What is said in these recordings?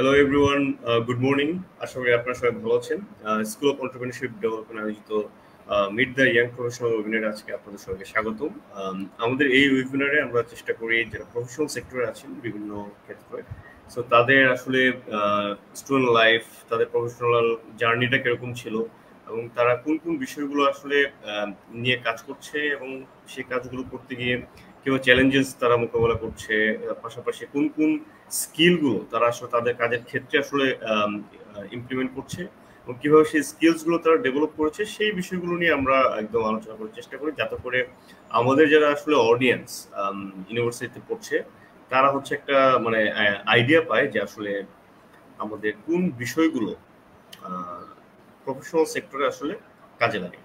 Hello everyone, good morning. আশা করি আপনারা সবাই ভালো আছেন। স্কুল অফ এন্টারপ্রেনিউরশিপ ডেভেলপমেন্ট আয়োজিত মিট দ্য ইয়াং প্রফেশনাল ওয়েবিনারে আজকে আপনাদের সবাইকে স্বাগতম। আমাদের এই ওয়েবিনারে আমরা চেষ্টা করি যারা প্রফেশনাল সেক্টরে আছেন বিভিন্ন ক্ষেত্রে, সো তাদের আসলে স্টুডেন্ট লাইফ, তাদের প্রফেশনাল জার্নিটা কিরকম ছিল এবং তারা কোন কোন বিষয়গুলো আসলে নিয়ে কাজ করছে এবং সেই কাজগুলো করতে গিয়ে কিংবা চ্যালেঞ্জেস তারা মোকাবেলা করছে, পাশাপাশি কোন কোন স্কিলগুলো তারা আসলে তাদের কাজের ক্ষেত্রে আসলে ইমপ্লিমেন্ট করছে এবং কিভাবে সেই স্কিলসগুলো তারা ডেভেলপ করেছে সেই বিষয়গুলো নিয়ে আমরা একদম আলোচনা করার চেষ্টা করি, যাতে করে আমাদের যারা আসলে অডিয়েন্স ইউনিভার্সিটিতে পড়ছে তারা হচ্ছে একটা মানে আইডিয়া পায় যে আসলে আমাদের কোন বিষয়গুলো প্রফেশনাল সেক্টরে আসলে কাজে লাগে।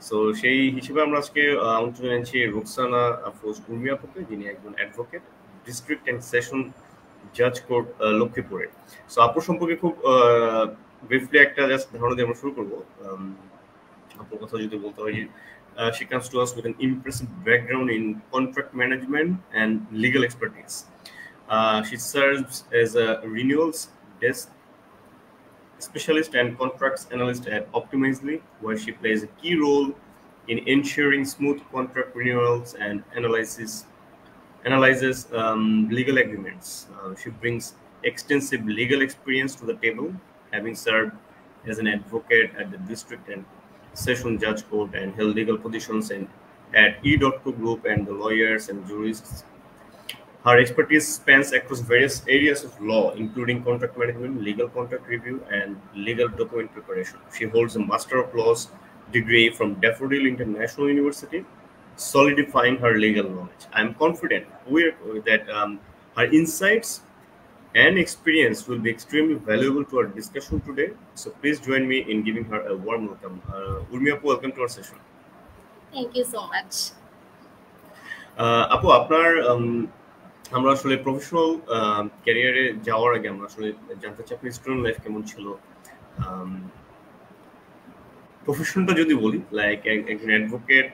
সো সেই হিসেবে আমরা আজকে আমন্ত্রণ জানাচ্ছি রুকসানা আফরোজ উর্মি আপুকে, যিনি একজন অ্যাডভোকেট, ডিস্ট্রিক্ট অ্যান্ড সেশন জাজ কোর্ট লক্ষ্মীপুরে। সো আপুর সম্পর্কে খুব ব্রিফলি একটা জাস্ট ধারণা দিয়ে আমরা শুরু করবো। আপুর কথা যদি বলতে হয়, she comes to us with an impressive background in contract management and legal expertise. She serves as a renewals desk specialist and contracts analyst at Optimizely, where she plays a key role in ensuring smooth contract renewals and analyzes legal agreements. She brings extensive legal experience to the table, having served as an advocate at the district and session judge court and held legal positions at E.co Group and the lawyers and jurists. Her expertise spans across various areas of law, including contract management, legal contract review, and legal document preparation. She holds a Master of Laws degree from Daffodil International University, solidifying her legal knowledge. I am confident that her insights and experience will be extremely valuable to our discussion today. So please join me in giving her a warm welcome. Urmi Apu, welcome to our session. Thank you so much. আপু, আপনার আমরা আসলে professional ক্যারিয়ারে যাওয়ার আগে আমরা আসলে জানতে চাই আপনার স্টুডেন্ট লাইফ কেমন ছিল। প্রফেশনটা যদি বলি, লাইক একজন অ্যাডভোকেট,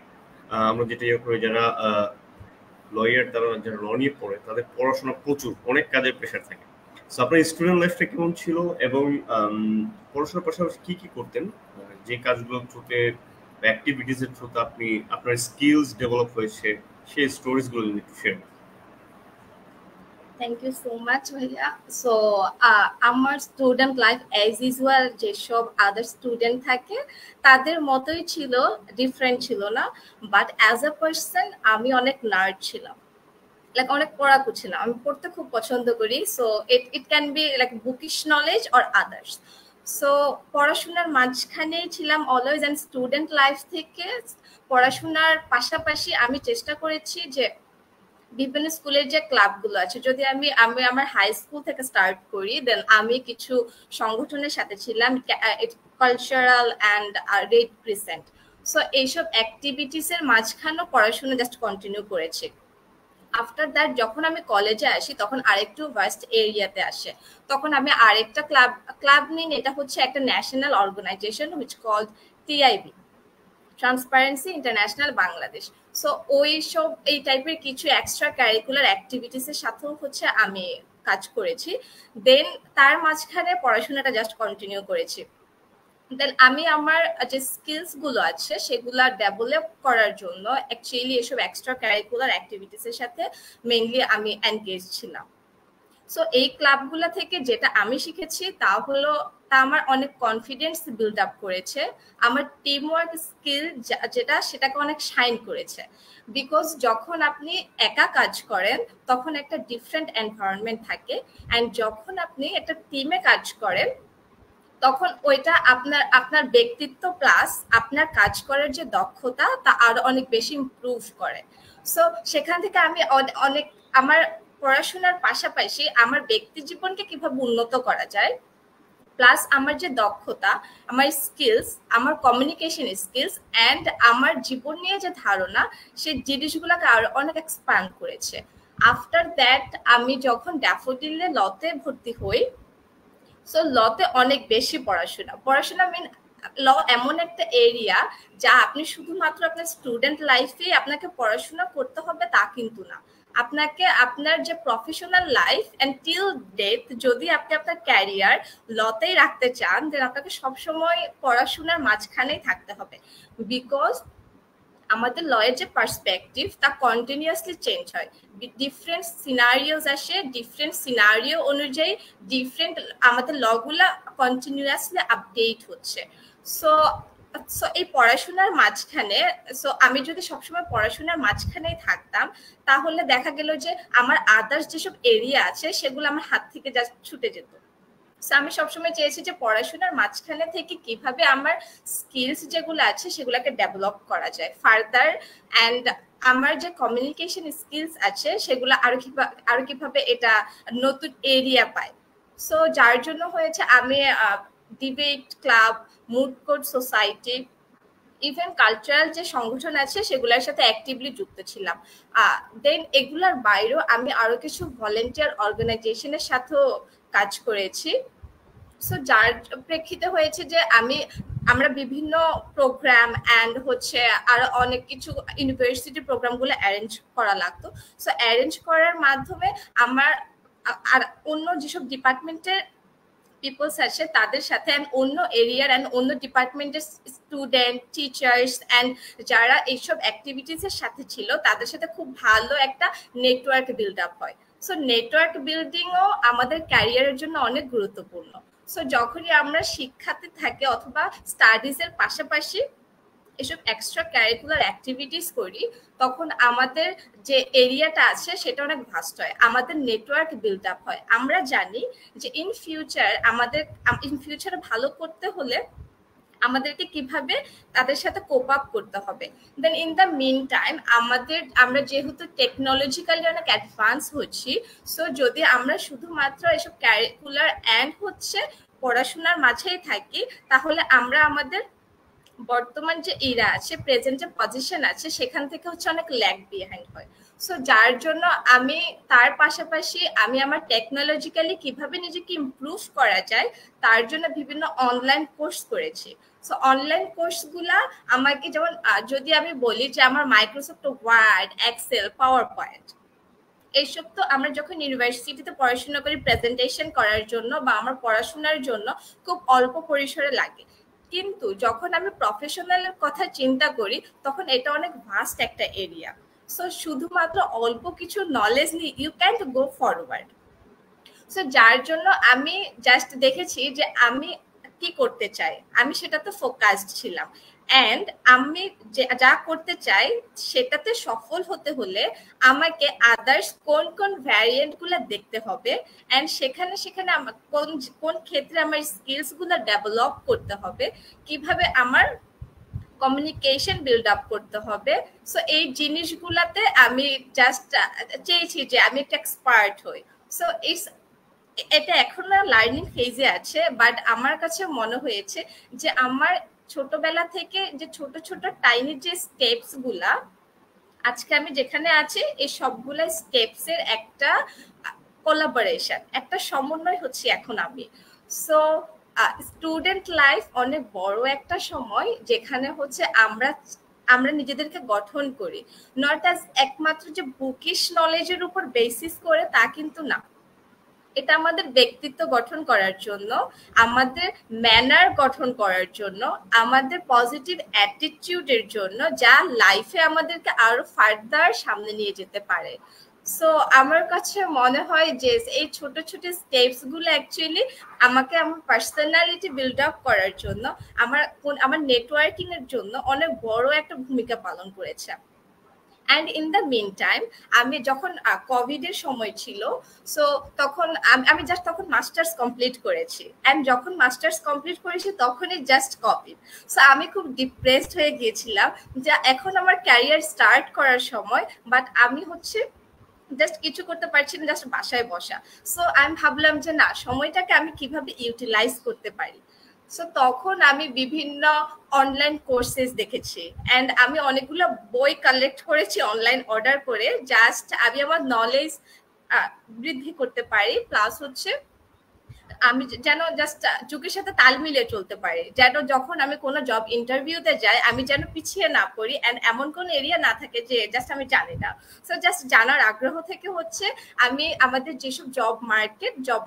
আমরা যেটা ইয়ে করি, যারা লয়ার, তারা যারা ল নিয়ে পড়ে তাদের পড়াশোনা প্রচুর, অনেক কাজের প্রেশার থাকে। সো আপনার স্টুডেন্ট লাইফটা কেমন ছিল এবং পড়াশোনার পাশাপাশি কি কি করতেন, যে কাজগুলোর থ্রুতে অ্যাক্টিভিটিসের থ্রুতে আপনি আপনার স্কিলস ডেভেলপ হয়েছে, সেই স্টোরিজগুলো যদি একটু শেয়ার করেন। Thank you so much, Bhaiya. So, আমার স্টুডেন্ট লাইফ অ্যাজ ইউজুয়াল যেসব আদার স্টুডেন্ট থাকে তাদের মতোই ছিল, ডিফারেন্ট ছিল না। বাট অ্যাজ আ পার্সন আমি অনেক নার্ড ছিলাম, লাইক অনেক পড়াকু ছিলাম। আমি পড়তে খুব পছন্দ করি। So it can be like bookish knowledge or others. So পড়াশোনার মাঝখানেই ছিলাম অলওয়েজ। অ্যান্ড স্টুডেন্ট লাইফ থেকে পড়াশোনার পাশাপাশি আমি চেষ্টা করেছি যে বিভিন্ন স্কুলের যে ক্লাবগুলো আছে, যদি আমি আমার হাই স্কুল থেকে স্টার্ট করি, দেন আমি কিছু সংগঠনের সাথে ছিলাম, cultural and red crescent. So এইসব অ্যাক্টিভিটিসের মাঝখানেও পড়াশোনা জাস্ট কন্টিনিউ করেছি। আফটার দ্যাট যখন আমি কলেজে আসি তখন আরেকটু ভাস্ট এরিয়াতে আসে, তখন আমি আরেকটা ক্লাব নিই। এটা হচ্ছে একটা national organization which called TIB, transparency international Bangladesh. So ওইসব এই টাইপের কিছু এক্সট্রা ক্যারিকুলার অ্যাক্টিভিটিসের সাথেও হচ্ছে আমি কাজ করেছি। দেন তার মাঝখানে পড়াশোনাটা জাস্ট কন্টিনিউ করেছি। দেন আমি আমার যে স্কিলসগুলো আছে সেগুলো ডেভেলপ করার জন্য অ্যাকচুয়ালি এসব এক্সট্রা ক্যারিকুলার অ্যাক্টিভিটিসের সাথে মেইনলি আমি এনগেজ ছিলাম। সো এই ক্লাবগুলো থেকে যেটা আমি শিখেছি তা হলো, তা আমার অনেক কনফিডেন্স বিল্ড আপ করেছে। আমার টিম ওয়ার্ক স্কিল যেটা, সেটাকে অনেক শাইন করেছে। বিকজ যখন আপনি একা কাজ করেন তখন একটা ডিফারেন্ট এনভায়রনমেন্ট থাকে, অ্যান্ড যখন আপনি একটা টিমে কাজ করেন তখন ওইটা আপনার ব্যক্তিত্ব প্লাস আপনার কাজ করার যে দক্ষতা তা আরো অনেক বেশি ইমপ্রুভ করে। সো সেখান থেকে আমি অনেক আমার পড়াশোনার পাশাপাশি আমার ব্যক্তি জীবনকে কিভাবে উন্নত করা যায়, প্লাস আমার যে দক্ষতা, আমার স্কিলস, আমার কমিউনিকেশন স্কিলস অ্যান্ড আমার জীবন নিয়ে যে ধারণা, সেই জিনিসগুলোকে আরো অনেক এক্সপ্যান্ড করেছে। আফটার দ্যাট আমি যখন ড্যাফোডিলে লতে ভর্তি হই, সো লতে অনেক বেশি পড়াশোনা মিন ল এমন একটা এরিয়া যা আপনি শুধুমাত্র আপনার স্টুডেন্ট লাইফে আপনাকে পড়াশোনা করতে হবে তা কিন্তু না। আপনাকে আপনার যে professional life end till death যদি আপনি আপনার ক্যারিয়ার লতেই রাখতে চান, দেন আপনাকে সবসময় পড়াশোনার মাঝখানেই থাকতে হবে। বিকজ আমাদের লয়ের যে পার্সপেক্টিভ তা কন্টিনিউয়াসলি চেঞ্জ হয়, ডিফারেন্ট সিনারিওস আসে, ডিফারেন্ট সিনারিও অনুযায়ী ডিফারেন্ট আমাদের লগুলা কন্টিনিউয়াসলি আপডেট হচ্ছে। সো সো এই পড়াশোনার মাঝখানে, সো আমি যদি সবসময় পড়াশোনার মাঝখানেই থাকতাম, তাহলে দেখা গেল যে আমার আদার্স যেসব এরিয়া আছে সেগুলো আমার হাত থেকে জাস্ট ছুটে যেত। আমি সবসময় চেয়েছি যে পড়াশোনার মাঝখানে থেকে কিভাবে আমার স্কিলস যেগুলো আছে সেগুলোকে ডেভেলপ করা যায় ফার্দার, অ্যান্ড আমার যে কমিউনিকেশন স্কিলস আছে সেগুলো আরো কিভাবে এটা নতুন এরিয়া পায়। সো যার জন্য হয়েছে আমি debate club, moot court society, even cultural যে সংগঠন আছে সেগুলোর সাথে অ্যাক্টিভলি যুক্ত ছিলাম। দেন এগুলার বাইরেও আমি আরো কিছু ভলেন্টিয়ার অর্গানাইজেশনের সাথেও কাজ করেছি। সো যার প্রেক্ষিতে হয়েছে যে আমরা বিভিন্ন প্রোগ্রাম অ্যান্ড হচ্ছে আরো অনেক কিছু ইউনিভার্সিটি প্রোগ্রামগুলো অ্যারেঞ্জ করা লাগতো। সো অ্যারেঞ্জ করার মাধ্যমে আমার আর অন্য যেসব ডিপার্টমেন্টের পিপলস আছে তাদের সাথে অ্যান্ড অন্য এরিয়ার অ্যান্ড অন্য ডিপার্টমেন্টের স্টুডেন্ট, টিচার্স অ্যান্ড যারা এইসব অ্যাক্টিভিটিসের সাথে ছিল তাদের সাথে খুব ভালো একটা নেটওয়ার্ক বিল্ড আপ হয়। সো নেটওয়ার্ক বিল্ডিংও আমাদের ক্যারিয়ারের জন্য অনেক গুরুত্বপূর্ণ। সো যখনই আমরা শিক্ষাতে থাকি অথবা স্টাডিজের পাশাপাশি এসব এক্সট্রা ক্যারিকুলার অ্যাক্টিভিটিস করি, তখন আমাদের যে এরিয়াটা আছে সেটা অনেক ভাস্ট হয়, আমাদের নেটওয়ার্ক বিল্ড আপ হয়। আমরা জানি যে ইন ফিউচারে ভালো করতে হলে আমাদেরকে কিভাবে তাদের সাথে কোপ আপ করতে হবে। দেন ইন দ্য মিন টাইম আমরা যেহেতু টেকনোলজিক্যালি অনেক অ্যাডভান্স হচ্ছি, সো যদি আমরা শুধুমাত্র এসব ক্যারিকুলার অ্যান্ড হচ্ছে পড়াশোনার মাঝেই থাকি, তাহলে আমরা আমাদের বর্তমান যে ইরা আছে, প্রেজেন্ট যে পজিশন আছে সেখান থেকে হচ্ছে অনেক ল্যাগ বিহাইন্ড হয়। সো যার জন্য আমি তার পাশাপাশি আমি আমার টেকনোলজিক্যালি কিভাবে নিজেকে ইমপ্রুভ করা যায় তার জন্য বিভিন্ন অনলাইন কোর্স করেছি। সো অনলাইন কোর্সগুলা আমাকে যেমন যদি আমি বলি যে আমার Microsoft Word, Excel, PowerPoint, এইসব তো আমরা যখন ইউনিভার্সিটিতে পড়াশোনা করি প্রেজেন্টেশন করার জন্য বা আমার পড়াশোনার জন্য খুব অল্প পরিসরে লাগে, কিন্তু যখন আমি প্রফেশনালের কথা চিন্তা করি তখন এটা অনেক ভাস্ট একটা এরিয়া। সো শুধুমাত্র অল্প কিছু নলেজ নিয়ে you can't go forward. So যার জন্য আমি জাস্ট দেখেছি যে আমি কি করতে চাই, আমি সেটাতে ফোকাসড ছিলাম, অ্যান্ড আমি যা করতে চাই সেটাতে সফল হতে হলে আমাকে আদার্স কোন কোন ভ্যারিয়েন্ট গুলা দেখতে হবে, অ্যান্ড সেখানে কোন ক্ষেত্রে আমার স্কিলস গুলা ডেভেলপ করতে হবে, কিভাবে আমার কমিউনিকেশন বিল্ড আপ করতে হবে। সো এই জিনিসগুলাতে আমি জাস্ট চেয়েছি যে আমি একটা এক্সপার্ট হই। সো এটা এখন লার্নিং ফেজে আছে, বাট আমার কাছে মনে হয়েছে যে আমার ছোটবেলা থেকে যে ছোট ছোট টাইনি যে স্টেপস গুলা আজকে আমি যেখানে আছি, এই সবগুলা স্টেপস এর একটা কোলাবোরেশন, একটা সমন্বয় হচ্ছে এখন আমি। সো স্টুডেন্ট লাইফ অনেক বড় একটা সময় যেখানে হচ্ছে আমরা নিজেদেরকে গঠন করি, নট অ্যাজ একমাত্র যে বুকিশ নলেজের উপর বেসিস করে তা কিন্তু না, এটা আমাদের ব্যক্তিত্ব গঠন করার জন্য, আমাদের ম্যানার গঠন করার জন্য, আমাদের পজিটিভ অ্যাটিটিউডের জন্য, যা লাইফে আমাদেরকে আরো ফার্দার সামনে নিয়ে যেতে পারে। সো আমার কাছে মনে হয় যে এই ছোট ছোট স্টেপস গুলো অ্যাকচুয়ালি আমাকে আমার পার্সোনালিটি বিল্ড আপ করার জন্য, আমার নেটওয়ার্কিং এর জন্য অনেক বড় একটা ভূমিকা পালন করেছে। And in the meantime আমি যখন কোভিড এর সময় ছিল, সো তখন আমি জাস্ট তখন মাস্টার্স কমপ্লিট করেছি, অ্যান্ড যখন মাস্টার্স কমপ্লিট করেছি তখনই জাস্ট কোভিড। সো আমি খুব ডিপ্রেসড হয়ে গিয়েছিলাম যে এখন আমার ক্যারিয়ার স্টার্ট করার সময়, বাট আমি হচ্ছে জাস্ট কিছু করতে পারছি না, জাস্ট বাসায় বসা। সো আমি ভাবলাম যে না, সময়টাকে আমি কিভাবে ইউটিলাইজ করতে পারি। সো তখন আমি বিভিন্ন অনলাইন কোর্সেস দেখেছি, অ্যান্ড আমি অনেকগুলো বই কালেক্ট করেছি অনলাইন অর্ডার করে, জাস্ট আমি আমার নলেজ বৃদ্ধি করতে পারি, প্লাস হচ্ছে আমি যেন জাস্ট যুগের সাথে তাল মিলিয়ে চলতে পারি, যেন যখন আমি কোনো জব ইন্টারভিউতে যাই আমি যেন পিছিয়ে না পড়ি, এন্ড এমন কোন এরিয়া না থাকে যে জাস্ট আমি জানি না। সো জাস্ট জানার আগ্রহ থেকে হচ্ছে আমি আমাদের যেসব জব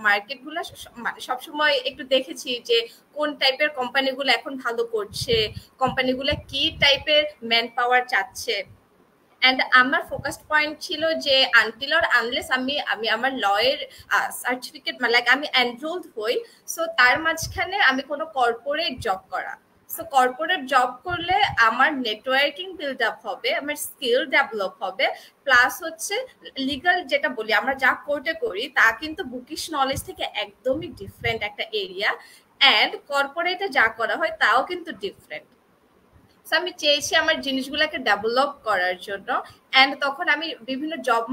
মার্কেট গুলো মানে সবসময় একটু দেখেছি যে কোন টাইপের কোম্পানিগুলো এখন ভালো করছে, কোম্পানিগুলো কি টাইপের ম্যান পাওয়ার চাচ্ছে। অ্যান্ড আমার ফোকাস পয়েন্ট ছিল যে আনটিল অর আনলেস আমি আমি আমার লয়ের সার্টিফিকেট লাইক আমি এনরোলড হই, সো তার মাঝখানে আমি কোনো কর্পোরেট জব করা। সো কর্পোরেট জব করলে আমার নেটওয়ার্কিং বিল্ড আপ হবে, আমার স্কিল ডেভেলপ হবে, প্লাস হচ্ছে লিগাল যেটা বলি আমরা যা কোর্টে করি তা কিন্তু বুকিশ নলেজ থেকে একদমই ডিফারেন্ট একটা এরিয়া, অ্যান্ড কর্পোরেটে যা করা হয় তাও কিন্তু ডিফারেন্ট। আমি চেয়েছি আমার জিনিসগুলোকে ডেভেলপ করার জন্য। অ্যান্ড তখন আমি বিভিন্ন জব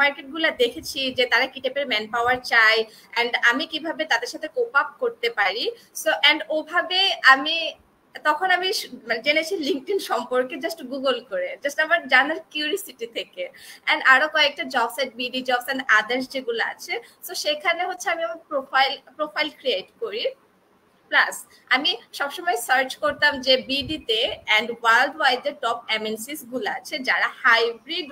মার্কেট গুলা দেখেছি যে তারা কি টাইপের ম্যান পাওয়ার চায়, অ্যান্ড আমি কিভাবে তাদের সাথে কোপ আপ করতে পারি। সো অ্যান্ড ওভাবে আমি তখন আমি জেনেছি লিঙ্কডইন সম্পর্কে জাস্ট গুগল করে, জাস্ট আমার জানার কিউরিসিটি থেকে। অ্যান্ড আরো কয়েকটা job site, BD jobs and others যেগুলো আছে, সো সেখানে হচ্ছে আমি আমার প্রোফাইল ক্রিয়েট করি। প্লাস আমি সবসময় সার্চ করতাম যে বিডিতে অ্যান্ড ওয়ার্ল্ড ওয়াইড টপ এমএনসিস গুলো আছে যারা হাইব্রিড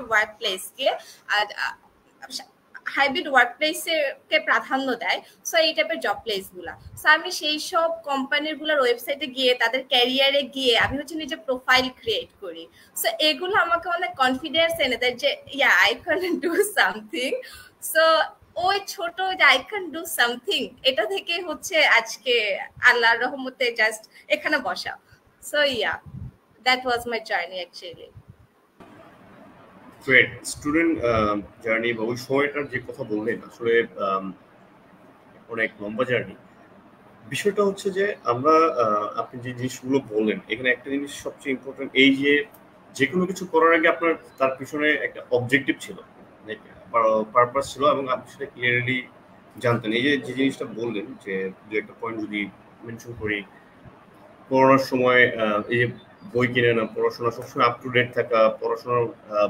ওয়ার্কপ্লেসকে প্রাধান্য দেয়। সো এই টাইপের জব প্লেস গুলা, সো আমি সেই সব কোম্পানির গুলার ওয়েবসাইটে গিয়ে তাদের ক্যারিয়ারে গিয়ে আমি হচ্ছে নিজে প্রোফাইল ক্রিয়েট করি। সো এগুলো আমাকে অনেক কনফিডেন্স এনে দেয় যে yeah I can do something. So ওই ছোট যে আই ক্যান ডু সামথিং এটা থেকে হচ্ছে আজকে আল্লাহর রহমতে জাস্ট এখানে বসা। So yeah that was my journey actually. Great student journey বা ওই সময়টার যে কথা বললেন আসলে অনেক লম্বা জার্নি। বিষয়টা হচ্ছে যে আমরা আপনি যে জিনিসগুলো বললেন এখানে একটা জিনিস সবচেয়ে ইম্পর্টেন্ট, এই যে কোনো কিছু করার আগে আপনার তার পিছনে একটা অবজেক্টিভ ছিল, পারপাস ছিল, এবং আপনি সেটা ক্লিয়ারলি জানতেন। এই যে জিনিসটা বললেন যে দু একটা পয়েন্ট যদি মেনশন করি, পড়ানোর সময় এই যে বই কিনে না, পড়াশোনা সবসময় আপ টু ডেট থাকা, পড়াশোনার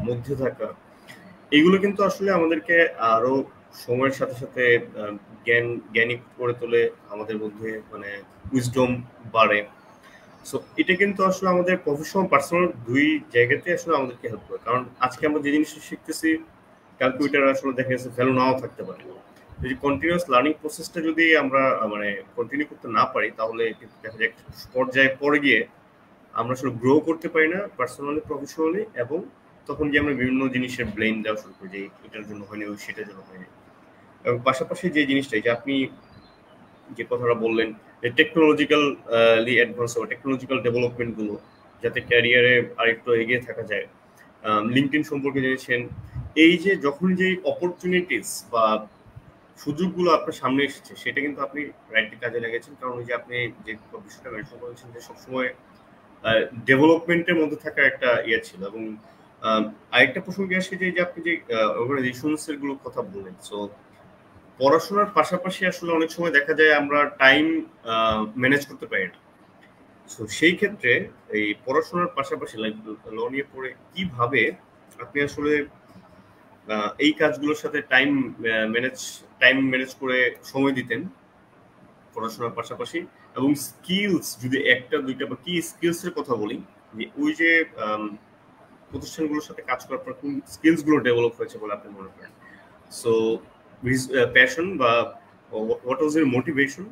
মধ্যে থাকা, এইগুলো কিন্তু আসলে আমাদেরকে আরো সময়ের সাথে সাথে জ্ঞানী করে তোলে, আমাদের মধ্যে মানে উইজডম বাড়ে। সো এটা কিন্তু আসলে আমাদের প্রফেশনাল পার্সোনাল দুই জায়গাতে আসলে আমাদেরকে হেল্প করে। কারণ আজকে আমরা যে জিনিসটা শিখতেছি ক্যালকুলেটার আসলে দেখা যাচ্ছে ভ্যালু নাও থাকতে পারে। এই কন্টিনিউয়াস লার্নিং প্রসেসটা যদি আমরা মানে কন্টিনিউ করতে না পারি তাহলে কিন্তু দেখা যায় একটা পর্যায়ে পরে গিয়ে আমরা আসলে গ্রো করতে পারি না পার্সোনালি প্রফেশনালি, এবং তখন গিয়ে আমরা বিভিন্ন জিনিসের ব্লেম দেওয়া শুরু করি যে এটার জন্য হয়নি, ওই সেটার জন্য হয়নি। এবং পাশাপাশি যে জিনিসটাই যে আপনি যে কথাটা বললেন যে টেকনোলজিক্যালি অ্যাডভান্স বা টেকনোলজিক্যাল ডেভেলপমেন্ট গুলো যাতে ক্যারিয়ারে আরেকটু এগিয়ে থাকা যায়, লিঙ্কডইন সম্পর্কে জেনেছেন। এই যে যখন যে অপরচুনিটিস বা সুযোগগুলো আপনার সামনে এসেছে সেটা কিন্তু আপনি রাইটলি কাজে লেগেছেন। কারণ ওই যে আপনি যে বিষয়টা মেনশন করেছেন যে সবসময় ডেভেলপমেন্টের মধ্যে থাকা একটা ইয়ে ছিল। এবং আরেকটা প্রসঙ্গে আসে যে আপনি যে অর্গানাইজেশনস এর গুলো কথা বললেন, সো পড়াশোনার পাশাপাশি আসলে অনেক সময় দেখা যায় আমরা টাইম ম্যানেজ করতে পারি না। সো সেই ক্ষেত্রে এই পড়াশোনার পাশাপাশি ল নিয়ে পড়ে কিভাবে আপনি আসলে এই কাজগুলোর সাথে টাইম ম্যানেজ করে সময় দিতেন পড়াশোনার পাশাপাশি, এবং স্কিলস যদি একটা দুইটা বা কি স্কিলস এর কথা বলি, যে ওই যে প্রতিষ্ঠানগুলোর সাথে কাজ করার পর কোন স্কিলস গুলো ডেভেলপ হয়েছে বলে আপনি মনে করেন? সো প্যাশন বা হোয়াট ওয়াজ ইউর মোটিভেশন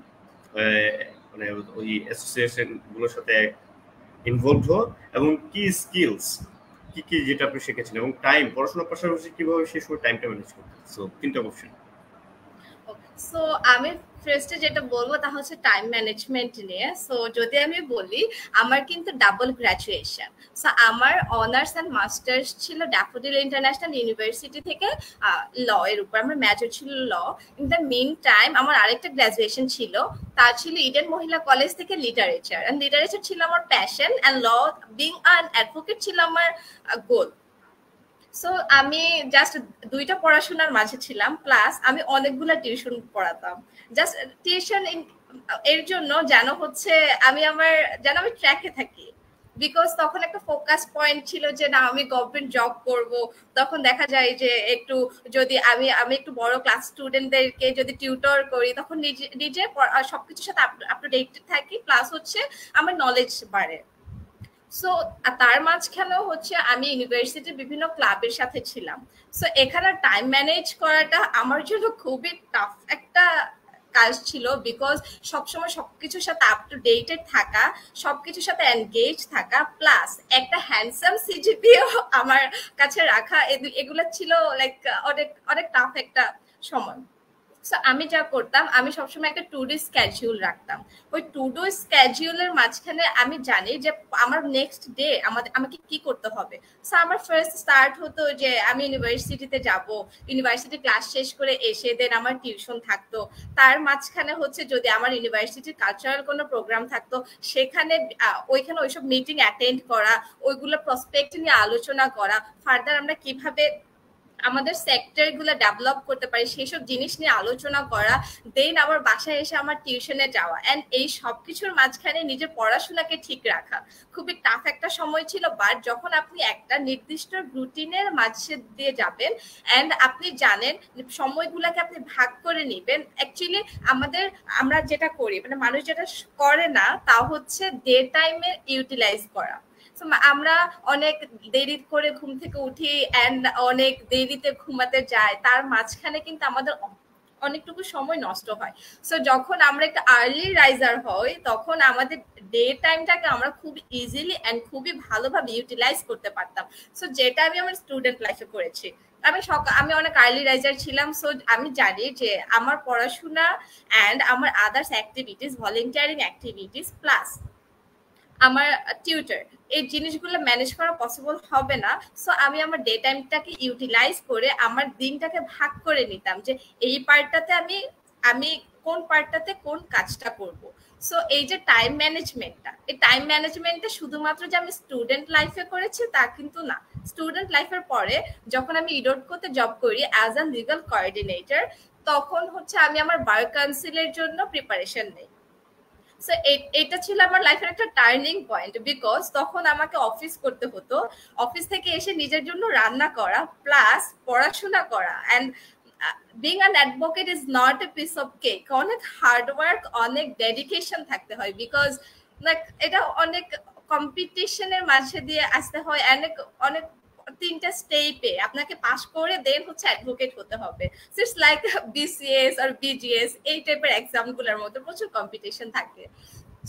মানে ওই অ্যাসোসিয়েশন গুলোর সাথে ইনভলভ হওয়া, এবং কি স্কিলস কি যেটা আপনি শিখেছেন, এবং টাইম পড়াশোনার পাশাপাশি কিভাবে সেই সময় টাইমটা ম্যানেজ করতেন? সো তিনটা অপশন। সো আমি ফার্স্টে যেটা বলবো তা হচ্ছে টাইম ম্যানেজমেন্ট নিয়ে। সো যদি আমি বলি আমার কিন্তু ডাবল গ্রাজুয়েশন। সো আমার অনার্স অ্যান্ড মাস্টার্স ছিল ড্যাফোডিল ইন্টারন্যাশনাল ইউনিভার্সিটি থেকে ল এর উপর, আমার মেজর ছিল ল। ইন দ্য মেন টাইম আমার আরেকটা গ্রাজুয়েশন ছিল, তার ছিল ইডেন মহিলা কলেজ থেকে লিটারেচার। অ্যান্ড লিটারেচার ছিল আমার passion, and law being an advocate ছিল আমার গোল। সো আমি জাস্ট দুইটা পড়াশোনার মাঝে ছিলাম, প্লাস আমি অনেকগুলা টিউশন পড়াতাম। জাস্ট টিউশন এর জন্য যেন হচ্ছে আমি ট্র্যাকে থাকি, বিকজ তখন একটা ফোকাস পয়েন্ট ছিল যে না আমি গভর্নমেন্ট জব করব। তখন দেখা যায় যে একটু যদি আমি আমি একটু বড় ক্লাস স্টুডেন্টদেরকে যদি টিউটর করি তখন নিজে নিজে সবকিছুর সাথে আপ টু ডেট থাকি, প্লাস হচ্ছে আমার নলেজ বাড়ে। সো তার মাঝখানেও হচ্ছে আমি ইউনিভার্সিটির বিভিন্ন ক্লাবের সাথে ছিলাম। সো এখানে টাইম ম্যানেজ করাটা আমার জন্য খুবই টাফ একটা কাজ ছিল, বিকজ সবসময় সবকিছুর সাথে আপ টু ডেটেড থাকা, সবকিছুর সাথে এনগেজ থাকা, প্লাস একটা হ্যান্ডসাম সিজিপিও আমার কাছে রাখা, এগুলো ছিল লাইক অনেক অনেক টাফ একটা সময়। সো আমি যা করতাম, আমি সবসময় একটা টু ডু স্কেডিউল রাখতাম। ওই টু ডু স্কেডিউলের মাঝখানে আমি জানি যে আমার নেক্সট ডে আমাকে কি করতে হবে। সো আমার ফার্স্ট স্টার্ট হতো যে আমি ইউনিভার্সিটিতে যাব, ইউনিভার্সিটি ক্লাস শেষ করে এসে দেন আমার টিউশন থাকতো। তার মাঝখানে হচ্ছে যদি আমার ইউনিভার্সিটির কালচারাল কোনো প্রোগ্রাম থাকতো সেখানে ওইখানে ওইসব মিটিং অ্যাটেন্ড করা, ওইগুলো প্রসপেক্ট নিয়ে আলোচনা করা, ফার্দার আমরা কিভাবে আমাদের সেক্টর গুলো ডেভেলপ করতে পারি সেসব জিনিস নিয়ে আলোচনা করা, দেন আবার বাসায় এসে আমার টিউশনে যাওয়া, এন্ড এই সবকিছুর মাঝখানে নিজের পড়াশোনাকে ঠিক রাখা খুবই টাফ একটা সময় ছিল। বাট যখন আপনি একটা নির্দিষ্ট রুটিনের মাঝে দিয়ে যাবেন এন্ড আপনি জানেন সময়গুলোকে আপনি ভাগ করে নিবেন। অ্যাকচুয়ালি আমরা যেটা করি মানে মানুষ যেটা করে না তা হচ্ছে ডে টাইমের ইউটিলাইজ করা। আমরা অনেক দেরি করে ঘুম থেকে উঠি এন্ড অনেক দেরিতে ঘুমাতে যাই, তার মাঝখানে কিন্তু আমাদের অনেকটুকু সময় নষ্ট হয়। সো যখন আমরা একটা আর্লি রাইজার হই তখন আমাদের ডে টাইমটাকে আমরা খুব ইজিলি এন্ড খুবই ভালোভাবে ইউটিলাইজ করতে পারতাম। সো যেটা আমি আমার স্টুডেন্ট লাইফে করেছি, আমি অনেক আর্লি রাইজার ছিলাম। সো আমি জানি যে আমার পড়াশোনা এন্ড আমার others activities, volunteering activities plus আমার টিউটর, এই জিনিসগুলো ম্যানেজ করা পসিবল হবে না। সো আমি আমার ডে টাইমটাকে ইউটিলাইজ করে আমার দিনটাকে ভাগ করে নিতাম যে এই পার্টটাতে আমি কোন পার্টটাতে কোন কাজটা করব। সো এই যে টাইম ম্যানেজমেন্টটা, এই টাইম ম্যানেজমেন্টটা শুধুমাত্র যে আমি স্টুডেন্ট লাইফে করেছি তা কিন্তু না। স্টুডেন্ট লাইফের পরে যখন আমি ইডোটকোতে জব করি অ্যাজ আ লিগাল কোঅর্ডিনেটর, তখন হচ্ছে আমি আমার বার কাউন্সিলের জন্য প্রিপারেশন নেই। সো এটা ছিল আমার লাইফের একটা টার্নিং পয়েন্ট, বিকজ তখন আমাকে অফিস করতে হতো, অফিস থেকে এসে নিজের জন্য রান্না করা প্লাস পড়াশোনা করা। And being an advocate is not a piece of cake, অনেক হার্ডওয়ার্ক, অনেক ডেডিকেশন থাকতে হয়, বিকজ লাইক এটা অনেক কম্পিটিশনের মাঝে দিয়ে আসতে হয়, অনেক অনেক 3টা স্টেপে আপনাকে পাস করে দেন হচ্ছে অ্যাডভোকেট হতে হবে। ইটস লাইক বিসিএস আর বিজিএস এই টাইপের এক্সাম গুলোর মধ্যে প্রচুর কম্পিটিশন থাকে।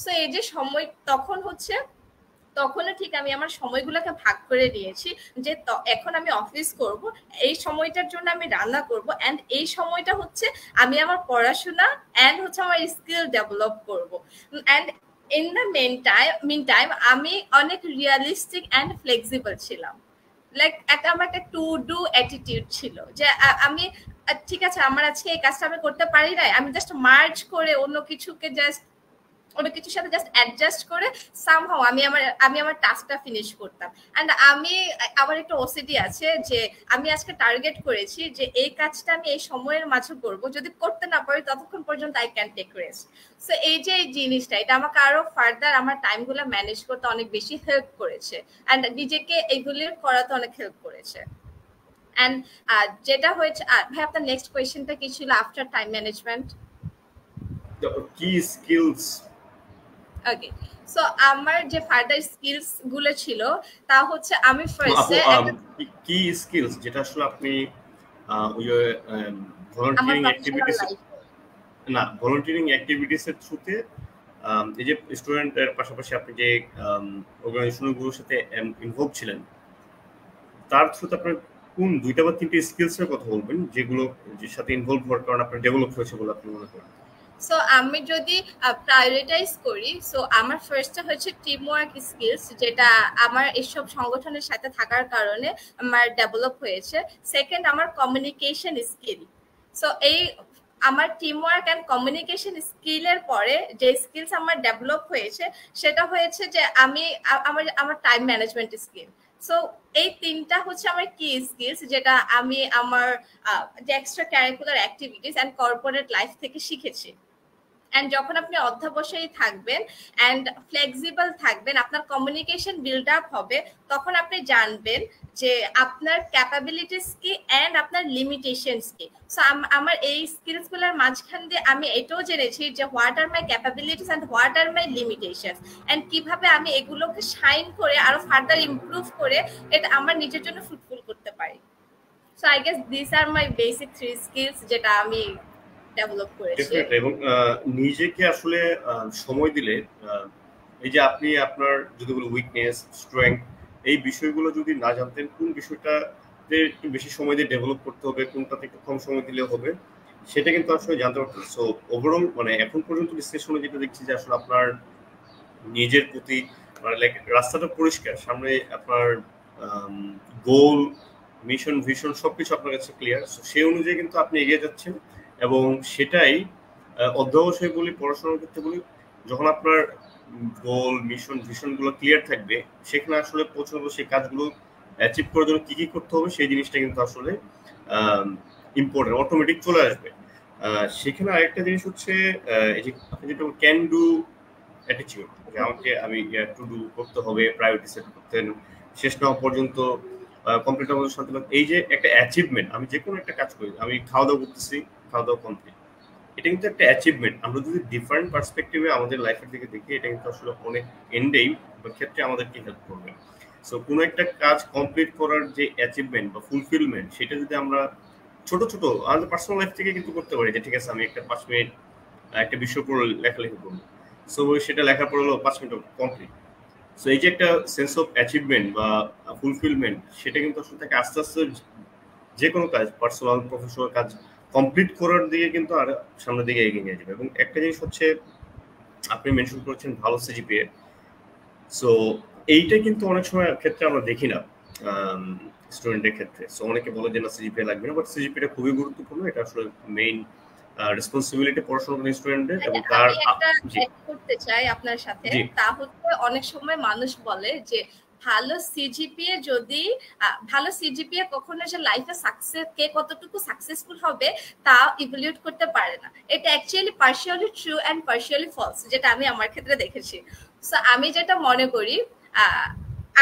সো এই যে সময় তখনও ঠিক আমি আমার সময়গুলোকে ভাগ করে নিয়েছি যে এখন আমি অফিস করব, এই সময়টার জন্য আমি রান্না করব, এন্ড এই সময়টা হচ্ছে আমি আমার পড়াশোনা এন্ড হচ্ছে আমার স্কিল ডেভেলপ করব। And in the meantime আমি অনেক রিয়ালিস্টিক এন্ড ফ্লেক্সিবল ছিলাম। লাইক আমার একটা টু ডু অ্যাটিটিউড ছিল যে আমি ঠিক আছে আমার আজকে এই কাজটা আমি করতে পারি না, আমি জাস্ট মার্চ করে অন্য কিছুর সাথে জাস্ট অ্যাডজাস্ট করে সামহাও আমি আমার টাস্কটা ফিনিশ করতাম। এন্ড আমার একটা ওসিডি আছে যে আমি আজকে টার্গেট করেছি যে এই কাজটা আমি এই সময়ের মাঝে করব, যদি করতে না পারি ততক্ষণ পর্যন্ত I can take rest. So এই যে এই জিনিসটা, এটা আমাকে আরো ফার্দার আমার টাইমগুলো ম্যানেজ করতে অনেক বেশি হেল্প করেছে এন্ড নিজেকে এইগুলি করাতে অনেক হেল্প করেছে। এন্ড যেটা হয়েছে, ভাই আপনার নেক্সট কোয়েশ্চেনটা কি ছিল আফটার টাইম ম্যানেজমেন্ট? কি স্কিলস? ওকে, সো আমার যে ফার্দার স্কিলস গুলো ছিল তা হচ্ছে আমি ফার্স্টে কি স্কিলস যেটা আসলে আপনি ওই ভলান্টিয়ারিং অ্যাক্টিভিটিস না ভলান্টিয়ারিং অ্যাক্টিভিটিস এর থ্রুতে এই যে স্টুডেন্টের পাশাপাশি আপনি যে অর্গানাইজেশনগুলোর সাথে ইনভলভ ছিলেন তার থ্রুতে আপনার কোন 2টা বা 3টে স্কিলস এর কথা বলবেন যেগুলো যের সাথে ইনভলভ হওয়ার কারণে আপনার ডেভেলপ হয়েছে বলে আপনি মনে করেন? সো আমি যদি প্রায়োরিটাইজ করি, সো আমার ফার্স্টে হচ্ছে টিম ওয়ার্ক স্কিলস, যেটা আমার এইসব সংগঠনের সাথে থাকার কারণে আমার ডেভেলপ হয়েছে। সেকেন্ড আমার কমিউনিকেশন স্কিল। সো এই আমার টিম ওয়ার্ক অ্যান্ড কমিউনিকেশন স্কিলের পরে যে স্কিলস আমার ডেভেলপ হয়েছে সেটা হয়েছে যে আমার টাইম ম্যানেজমেন্ট স্কিল। সো এই 3টা হচ্ছে আমার কি স্কিলস যেটা আমি আমার যে extra curricular activities and corporate life থেকে শিখেছি। অ্যান্ড যখন আপনি অধ্যবসায়ী থাকবেন অ্যান্ড ফ্লেক্সিবল থাকবেন, আপনার কমিউনিকেশন বিল্ড আপ হবে, তখন আপনি জানবেন যে আপনার ক্যাপাবিলিটিস কি অ্যান্ড আপনার লিমিটেশনস কি। সো আমার এই স্কিলসগুলোর মাঝখান দিয়ে আমি এটাও জেনেছি যে what are my capabilities and what are my limitations, and কিভাবে আমি এগুলোকে শাইন করে আরো ফার্দার ইমপ্রুভ করে এটা আমার নিজের জন্য ফ্রুটফুল করতে পারি। So I guess this are my basic 3 skills যেটা আমি ডেভেলপ করেছি। এবং নিজেকে আসলে সময় দিলে এই যে আপনি আপনার যদি বলি উইকনেস, স্ট্রেংথ, এই বিষয়গুলো যদি না জানতেন, কোন বিষয়টাতে একটু বেশি সময় দিয়ে ডেভেলপ করতে হবে, কোনটাতে একটু কম সময় দিলে হবে, সেটা কিন্তু আসলে জানতে পারতেন। সো ওভারঅল মানে এখন পর্যন্ত ডিসকাশনে যেটা দেখছি যে আসলে আপনার নিজের প্রতি মানে লাইক রাস্তাটা পরিষ্কার, সামনে আপনার গোল, মিশন, ভিশন সবকিছু আপনার কাছে ক্লিয়ার। সো সেই অনুযায়ী কিন্তু আপনি এগিয়ে যাচ্ছেন, এবং সেটাই অধ্যবসায় বলি, পড়াশোনার ক্ষেত্রে বলি, যখন আপনার গোল, মিশন, ভিশনগুলো ক্লিয়ার থাকবে, সেখানে আসলে পৌঁছানো সেই কাজগুলো অ্যাচিভ করার জন্য কি কি করতে হবে সেই জিনিসটা কিন্তু আসলে ইম্পর্টেন্ট, অটোমেটিক চলে আসবে। সেখানে আরেকটা জিনিস হচ্ছে এই যে আপনি যেটা ক্যান ডু অ্যাটিটিউড, যে আমাকে আমি টু ডু করতে হবে, প্রায়োরিটি সেট করতেন, শেষ না হওয়া পর্যন্ত কমপ্লিট আমাদের শান্তি। এই যে একটা অ্যাচিভমেন্ট, আমি যে কোনো একটা কাজ করি, আমি খাওয়া দাওয়া করতেছি, খাওয়া দাওয়া কমপ্লিট, এটা কিন্তু একটা অ্যাচিভমেন্ট। আমরা যদি ডিফারেন্ট পার্সপেক্টিভে আমাদের লাইফের দিকে দেখি, এটা কিন্তু আসলে অনেক এন্ডেই বা ক্ষেত্রে আমাদেরকে হেল্প করবে। সো কোনো একটা কাজ কমপ্লিট করার যে অ্যাচিভমেন্ট বা ফুলফিলমেন্ট, সেটা যদি আমরা ছোট ছোট আমাদের পার্সোনাল লাইফ থেকে কিন্তু করতে পারি, যে ঠিক আছে আমি একটা 5 মিনিট একটা বিষয় পড়ে লেখালেখি করবো, সো সেটা লেখা পড়লো 5 মিনিট কমপ্লিট। সো এই যে একটা সেন্স অফ অ্যাচিভমেন্ট বা ফুলফিলমেন্ট, সেটা কিন্তু আসলে তাকে আস্তে আস্তে যে কোনো কাজ, পার্সোনাল প্রফেশনাল কাজ কমপ্লিট করার দিকে কিন্তু আর সামনের দিকে এগিয়ে নিয়ে যাবে। এবং একটা জিনিস হচ্ছে আপনি মেনশন করেছেন ভালো সিজিপিএ, সো এইটা কিন্তু অনেক সময় ক্ষেত্রে আমরা দেখি না স্টুডেন্টের ক্ষেত্রে। সো অনেকে বলে যে না সিজিপিএ লাগবে না, বাট সিজিপিএটা খুবই গুরুত্বপূর্ণ, এটা আসলে মেইন রেসপন্সিবিলিটি পড়াশোনা করেন স্টুডেন্টদের। এবং তার আমি একটা অ্যাড করতে চাই আপনার সাথে, তা হচ্ছে অনেক সময় মানুষ বলে যে ভালো সিজিপিএ যদি ভালো সিজিপিএ কখনো যে লাইফে সাকসেস কে কতটুকু সাকসেসফুল হবে তা ইভ্যালুয়েট করতে পারে না। এটা actually partially true and partially false, যেটা আমি আমার ক্ষেত্রে দেখেছি। সো আমি যেটা মনে করি,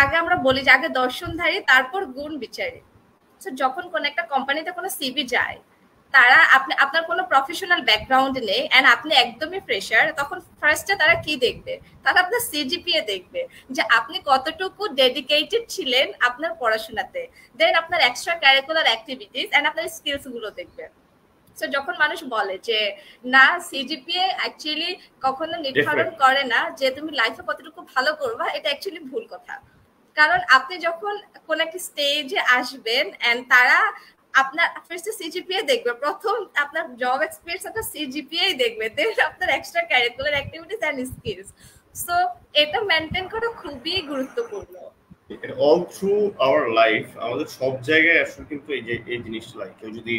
আগে আমরা বলি যে আগে দর্শনধারী তারপর গুণ বিচারী। সো যখন কোন একটা কোম্পানিতে কোনো সিভি যায়, তারা আপনার কোনো প্রফেশনাল ব্যাকগ্রাউন্ড নেই এন্ড আপনি একদমই ফ্রেশার, তখন ফার্স্টে তারা কি দেখবে? তারা আপনার সিজিপিএ দেখবে, যে আপনি কতটুকু ডেডিকেটেড ছিলেন আপনার পড়াশোনাতে, দেন আপনার এক্সট্রা কারিকুলার অ্যাক্টিভিটিস এন্ড আপনার স্কিলস গুলো দেখবে। সো যখন মানুষ বলে যে না সিজিপিএ অ্যাকচুয়ালি কখনো নির্ধারণ করে না যে তুমি লাইফে কতটুকু ভালো করবা, এটা অ্যাকচুয়ালি ভুল কথা। কারণ আপনি যখন কোন একটা স্টেজে আসবেন এন্ড তারা আপনার ফার্স্ট সিজিপিএ দেখবে, প্রথম আপনার জব এক্সপেরিয়েন্স আপনার সিজিপিএ দেখবে, দেন আপনার extracurricular activities and skills. So এটা মেইনটেইন করা খুবই গুরুত্বপূর্ণ। অল থ্রু আওয়ার লাইফ আমাদের সব জায়গায় আসলে কিন্তু এই যে এই জিনিসটা, কেউ যদি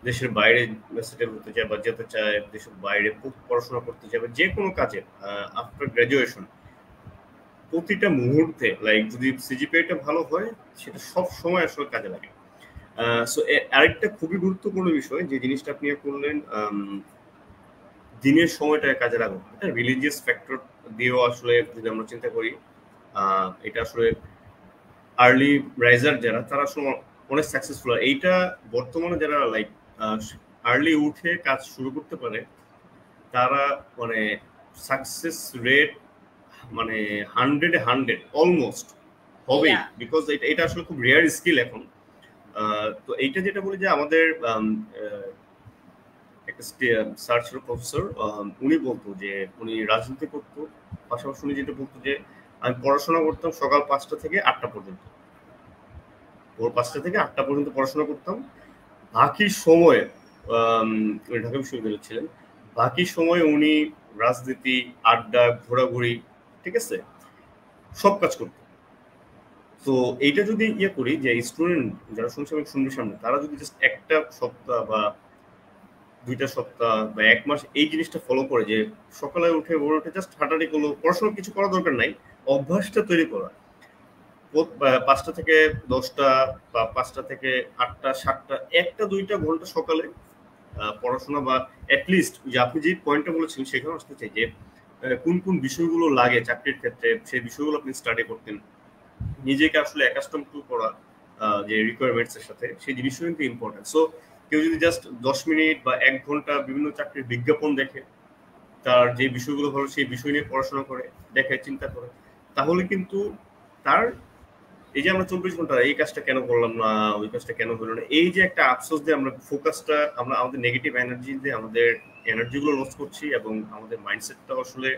দেশের বাইরে সেটেল হতে চায় বা যেতে চায়, দেশের বাইরে পড়াশোনা করতে চায়, বা যে কোনো কাজে আফটার গ্রাজুয়েশন, প্রতিটা মুহূর্তে লাইক যদি সিজিপিএটা ভালো হয়, সেটা সব সময় আসলে কাজে লাগে। সো আরেকটা খুবই গুরুত্বপূর্ণ বিষয় যে জিনিসটা আপনি করলেন, দিনের সময়টা কাজে লাগানো, এটা রিলিজিয়াস ফ্যাক্টর দিয়েও আসলে যদি আমরা চিন্তা করি, এটা আসলে আর্লি রাইজার যারা, তারা আসলে অনেক সাকসেসফুল। এইটা বর্তমানে যারা লাইক আর্লি উঠে কাজ শুরু করতে পারে, তারা মানে সাকসেস রেট মানে 100 অলমোস্ট হবেই, বিকজ এটা আসলে খুব রেয়ার স্কিল এখন। তো এইটা যেটা বলি যে আমাদের একটা স্যার ছিল প্রফেসর, উনি বলতো যে উনি রাজনীতি করতো, পাশাপাশি উনি যেটা বলতো যে আমি পড়াশোনা করতাম সকাল 5টা থেকে 8টা পর্যন্ত, ভোর 5টা থেকে 8টা পর্যন্ত পড়াশোনা করতাম। বাকি সময় উনি ঢাকা বিশ্ববিদ্যালয়ে ছিলেন, বাকি সময় উনি রাজনীতি, আড্ডা, ঘোরাঘুরি, ঠিক আছে, সব কাজ করতেন। তো এইটা যদি করি যে স্টুডেন্ট যারা শুনছে এবং শুনবে সামনে, তারা যদি জাস্ট একটা সপ্তাহ বা 2টা সপ্তাহ বা 1 মাস এই জিনিসটা ফলো করে, যে সকালে উঠে ভোরে উঠে জাস্ট হাঁটাহাঁটি করলো, পড়াশোনা কিছু করার দরকার নাই, অভ্যাসটা তৈরি করা, 5টা থেকে 10টা বা 5টা থেকে 8টা 7টা 1টা 2টা ঘন্টা সকালে পড়াশোনা বা অ্যাটলিস্ট যে আপনি যে পয়েন্টটা বলেছেন সেখানে আসতে চাই যে কোন কোন বিষয়গুলো লাগে চাকরির ক্ষেত্রে সেই বিষয়গুলো আপনি স্টাডি করতেন, নিজেকে আসলে অ্যাকাস্টম টু করা যে রিকোয়ারমেন্টস এর সাথে সেই জিনিসটা কিন্তু ইম্পর্টেন্ট। সো কেউ যদি জাস্ট 10 মিনিট বা 1 ঘন্টা বিভিন্ন চাকরির বিজ্ঞাপন দেখে, তার যে বিষয়গুলো ভালো সেই বিষয় নিয়ে পড়াশোনা করে, দেখে, চিন্তা করে, তাহলে কিন্তু তার এই যে আমরা 24 ঘন্টা এই কাজটা কেন করলাম না, ওই কাজটা কেন হলো না, এই যে একটা আফসোস দিয়ে আমরা ফোকাসটা আমরা আমাদের নেগেটিভ এনার্জি দিয়ে আমাদের এনার্জিগুলো লস করছি এবং আমাদের মাইন্ডসেটটা আসলে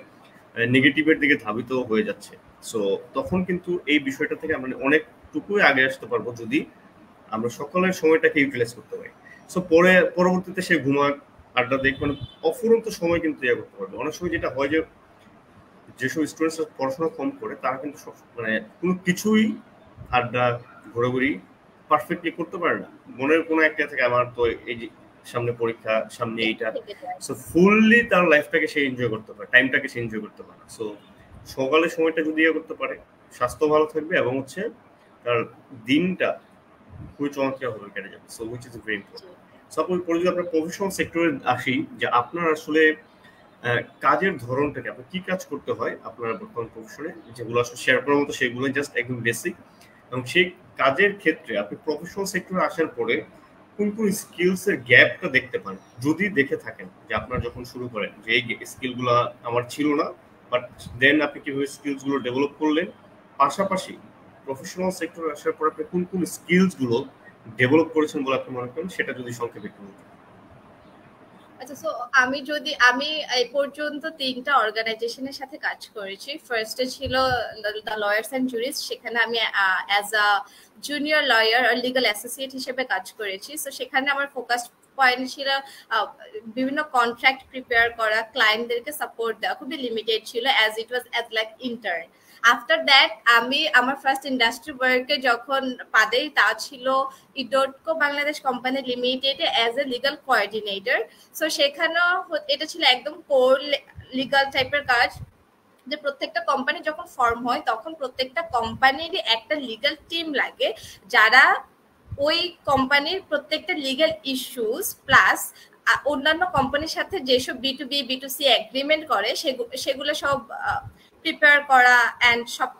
নেগেটিভের দিকে ধাবিত হয়ে যাচ্ছে। সো তখন কিন্তু এই বিষয়টা থেকে আমরা অনেকটুকুই আগে আসতে পারবো যদি আমরা সকালের সময়টাকে ইউটিলাইজ করতে পারি। সো পরবর্তীতে সে ঘুমাক, আড্ডা দেখ, মানে অফুরন্ত সময় কিন্তু ইয়ে করতে পারবে। অনেক সময় যেটা হয় যে যেসব স্টুডেন্টস পড়াশোনা কম করে তারা কিন্তু মানে কোনো কিছুই আড্ডা ঘোরাঘুরি পারফেক্টলি করতে পারে না। মনের কোনো একটা থেকে আমার তো এই যে সামনে পরীক্ষা, সামনে এইটা, সো ফুললি তার লাইফটাকে সে এনজয় করতে পারে, টাইমটাকে সে এনজয় করতে পারে। সো সকালের সময়টা যদি ইয়ে করতে পারে, স্বাস্থ্য ভালো থাকবে এবং হচ্ছে তার দিনটা খুবই চমৎকার ভাবে কেটে যাবে। So which is very important. Suppose যদি আমরা প্রফেশনাল সেক্টরে আসি, যে আপনার আসলে কাজের ধরনটাকে, আপনার কি কাজ করতে হয় আপনার বর্তমান প্রফেশনে, যেগুলো আসলে শেয়ার করার মতো সেগুলো জাস্ট একদম বেসিক, এবং সেই কাজের ক্ষেত্রে আপনি প্রফেশনাল সেক্টরে আসার পরে কোন কোন স্কিলস এর গ্যাপটা দেখতে পান, যদি দেখে থাকেন যে আপনার যখন শুরু করেন যে এই স্কিলগুলো আমার ছিল না, বাট দেন আপনি কিভাবে স্কিলস গুলো ডেভেলপ করলেন, পাশাপাশি প্রফেশনাল সেক্টরে আসার পর আপনি কোন কোন স্কিলস গুলো ডেভেলপ করেছেন বলে আপনি মনে করেন, সেটা যদি সংক্ষেপে একটু বলতেন। আচ্ছা, সো আমি এই পর্যন্ত 3টা অর্গানাইজেশনের সাথে কাজ করেছি। ফার্স্টে ছিল দ্য লয়ার্স অ্যান্ড জুরিস্ট, সেখানে আমি অ্যাজ আ জুনিয়র লয়ার আর লিগাল অ্যাসোসিয়েট হিসেবে কাজ করেছি। সো সেখানে আমার ফোকাস পয়েন্ট ছিল বিভিন্ন কন্ট্রাক্ট প্রিপেয়ার করা, ক্লায়েন্টদেরকে সাপোর্ট দেওয়া, খুবই লিমিটেড ছিল as it was as like intern. After that আমি আমার ফার্স্ট ইন্ডাস্ট্রি ওয়ার্কে যখন পাদেই, তা ছিল ইডোটকো বাংলাদেশ কোম্পানি লিমিটেডে as a legal coordinator. So সেখানেও এটা ছিল একদম কোর লিগাল টাইপের কাজ, যে প্রত্যেকটা কোম্পানি যখন ফর্ম হয় তখন প্রত্যেকটা কোম্পানিরই একটা লিগাল টিম লাগে, যারা ওই কোম্পানির প্রত্যেকটা লিগাল ইস্যুস প্লাস অন্যান্য কোম্পানির সাথে যেসব B2B B2C এগ্রিমেন্ট করে সেগুলো সব প্রিপেয়ার করা, অ্যান্ড সব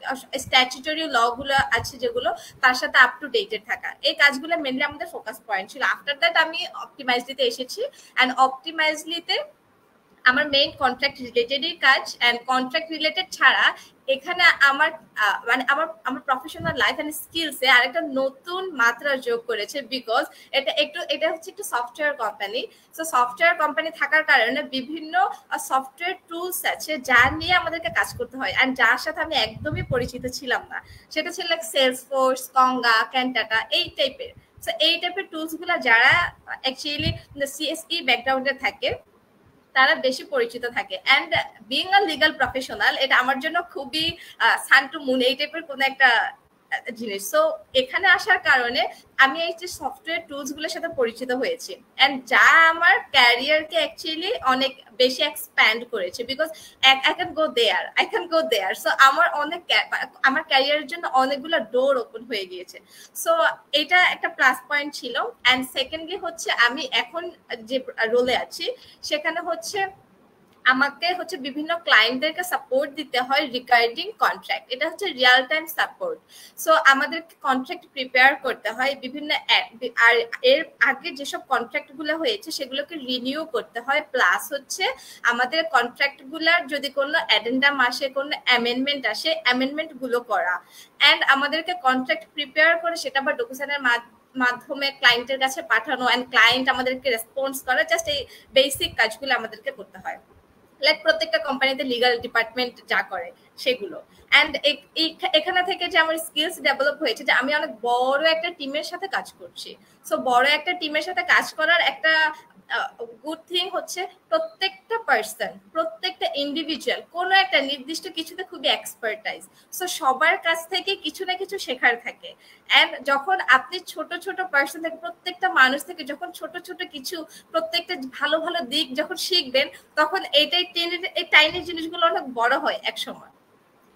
স্ট্যাচুটরি ল গুলো আছে যেগুলো, তার সাথে আপ টু ডেটেড থাকা, এই কাজগুলো মেনলি আমাদের ফোকাস পয়েন্ট ছিল। আফটার দ্যাট আমি অপটিমাইজলিতে এসেছি, অ্যান্ড অপটিমাইজলিতে আমার মেইন কন্ট্রাক্ট রিলেটেডই কাজ, অ্যান্ড কন্ট্রাক্ট রিলেটেড ছাড়া এখানে আমার মানে আমার প্রফেশনাল লাইফ অ্যান্ড স্কিলসে আরেকটা নতুন মাত্রা যোগ করেছে, বিকজ এটা হচ্ছে একটা software company. So software company থাকার কারণে বিভিন্ন সফটওয়্যার টুলস আছে যা নিয়ে আমাদেরকে কাজ করতে হয়, অ্যান্ড যার সাথে আমি একদমই পরিচিত ছিলাম না। সেটা ছিল সেলসফোর্স, কঙ্গা, ক্যান্টাটা, এই টাইপের। সো এই টাইপের টুলস গুলা যারা অ্যাকচুয়ালি সিএসই ব্যাকগ্রাউন্ডে থাকে তারা বেশি পরিচিত থাকে। And being a legal professional, এটা আমার জন্য খুবই সান টু মুন এই টাইপের কোনো একটা জিনিস। সো এখানে আসার কারণে আমি এই যে সফটওয়্যার টুলস গুলোর সাথে পরিচিত হয়েছি, অ্যান্ড যা আমার ক্যারিয়ারকে অ্যাকচুয়ালি অনেক বেশি এক্সপ্যান্ড করেছে, because I can go there. So আমার ক্যারিয়ারের জন্য অনেকগুলো ডোর ওপেন হয়ে গিয়েছে। সো এটা একটা প্লাস পয়েন্ট ছিল। অ্যান্ড সেকেন্ডলি হচ্ছে আমি এখন যে রোলে আছি সেখানে হচ্ছে আমাকে হচ্ছে বিভিন্ন ক্লায়েন্টদেরকে সাপোর্ট দিতে হয় রিগার্ডিং কন্ট্রাক্ট, এটা হচ্ছে রিয়েল টাইম সাপোর্ট। সো আমাদেরকে কন্ট্রাক্ট প্রিপেয়ার করতে হয় বিভিন্ন, আর এর আগে যেসব কন্ট্রাক্ট গুলো হয়েছে সেগুলোকে রিনিউ করতে হয়, প্লাস হচ্ছে আমাদের কন্ট্রাক্ট গুলার যদি কোনো অ্যাডেন্ডাম আসে, কোনো অ্যামেন্ডমেন্ট আসে, অ্যামেন্ডমেন্ট গুলো করা, অ্যান্ড আমাদেরকে কন্ট্রাক্ট প্রিপেয়ার করে সেটা বা ডকুসানের মাধ্যমে ক্লায়েন্টের কাছে পাঠানো, অ্যান্ড ক্লায়েন্ট আমাদেরকে রেসপন্স করা, জাস্ট এই বেসিক কাজগুলো আমাদেরকে করতে হয়, লাইক প্রত্যেকটা কোম্পানিতে লিগাল ডিপার্টমেন্ট যা করে সেগুলো। অ্যান্ড এখানে থেকে যে আমার স্কিলস ডেভেলপ হয়েছে, যে আমি অনেক বড় একটা টিমের সাথে কাজ করছি। সো বড় একটা টিমের সাথে কাজ করার একটা গুড থিং হচ্ছে প্রত্যেকটা পার্সন, প্রত্যেকটা ইন্ডিভিজুয়াল কোনো একটা নির্দিষ্ট কিছুতে খুবই এক্সপার্টাইজ। সো সবার কাছ থেকে কিছু না কিছু শেখার থাকে। অ্যান্ড যখন আপনি ছোট ছোট পার্সন থেকে, প্রত্যেকটা মানুষ থেকে যখন ছোট ছোট কিছু, প্রত্যেকটা ভালো ভালো দিক যখন শিখবেন, তখন এই টাইনি জিনিসগুলো অনেক বড় হয় এক সময়।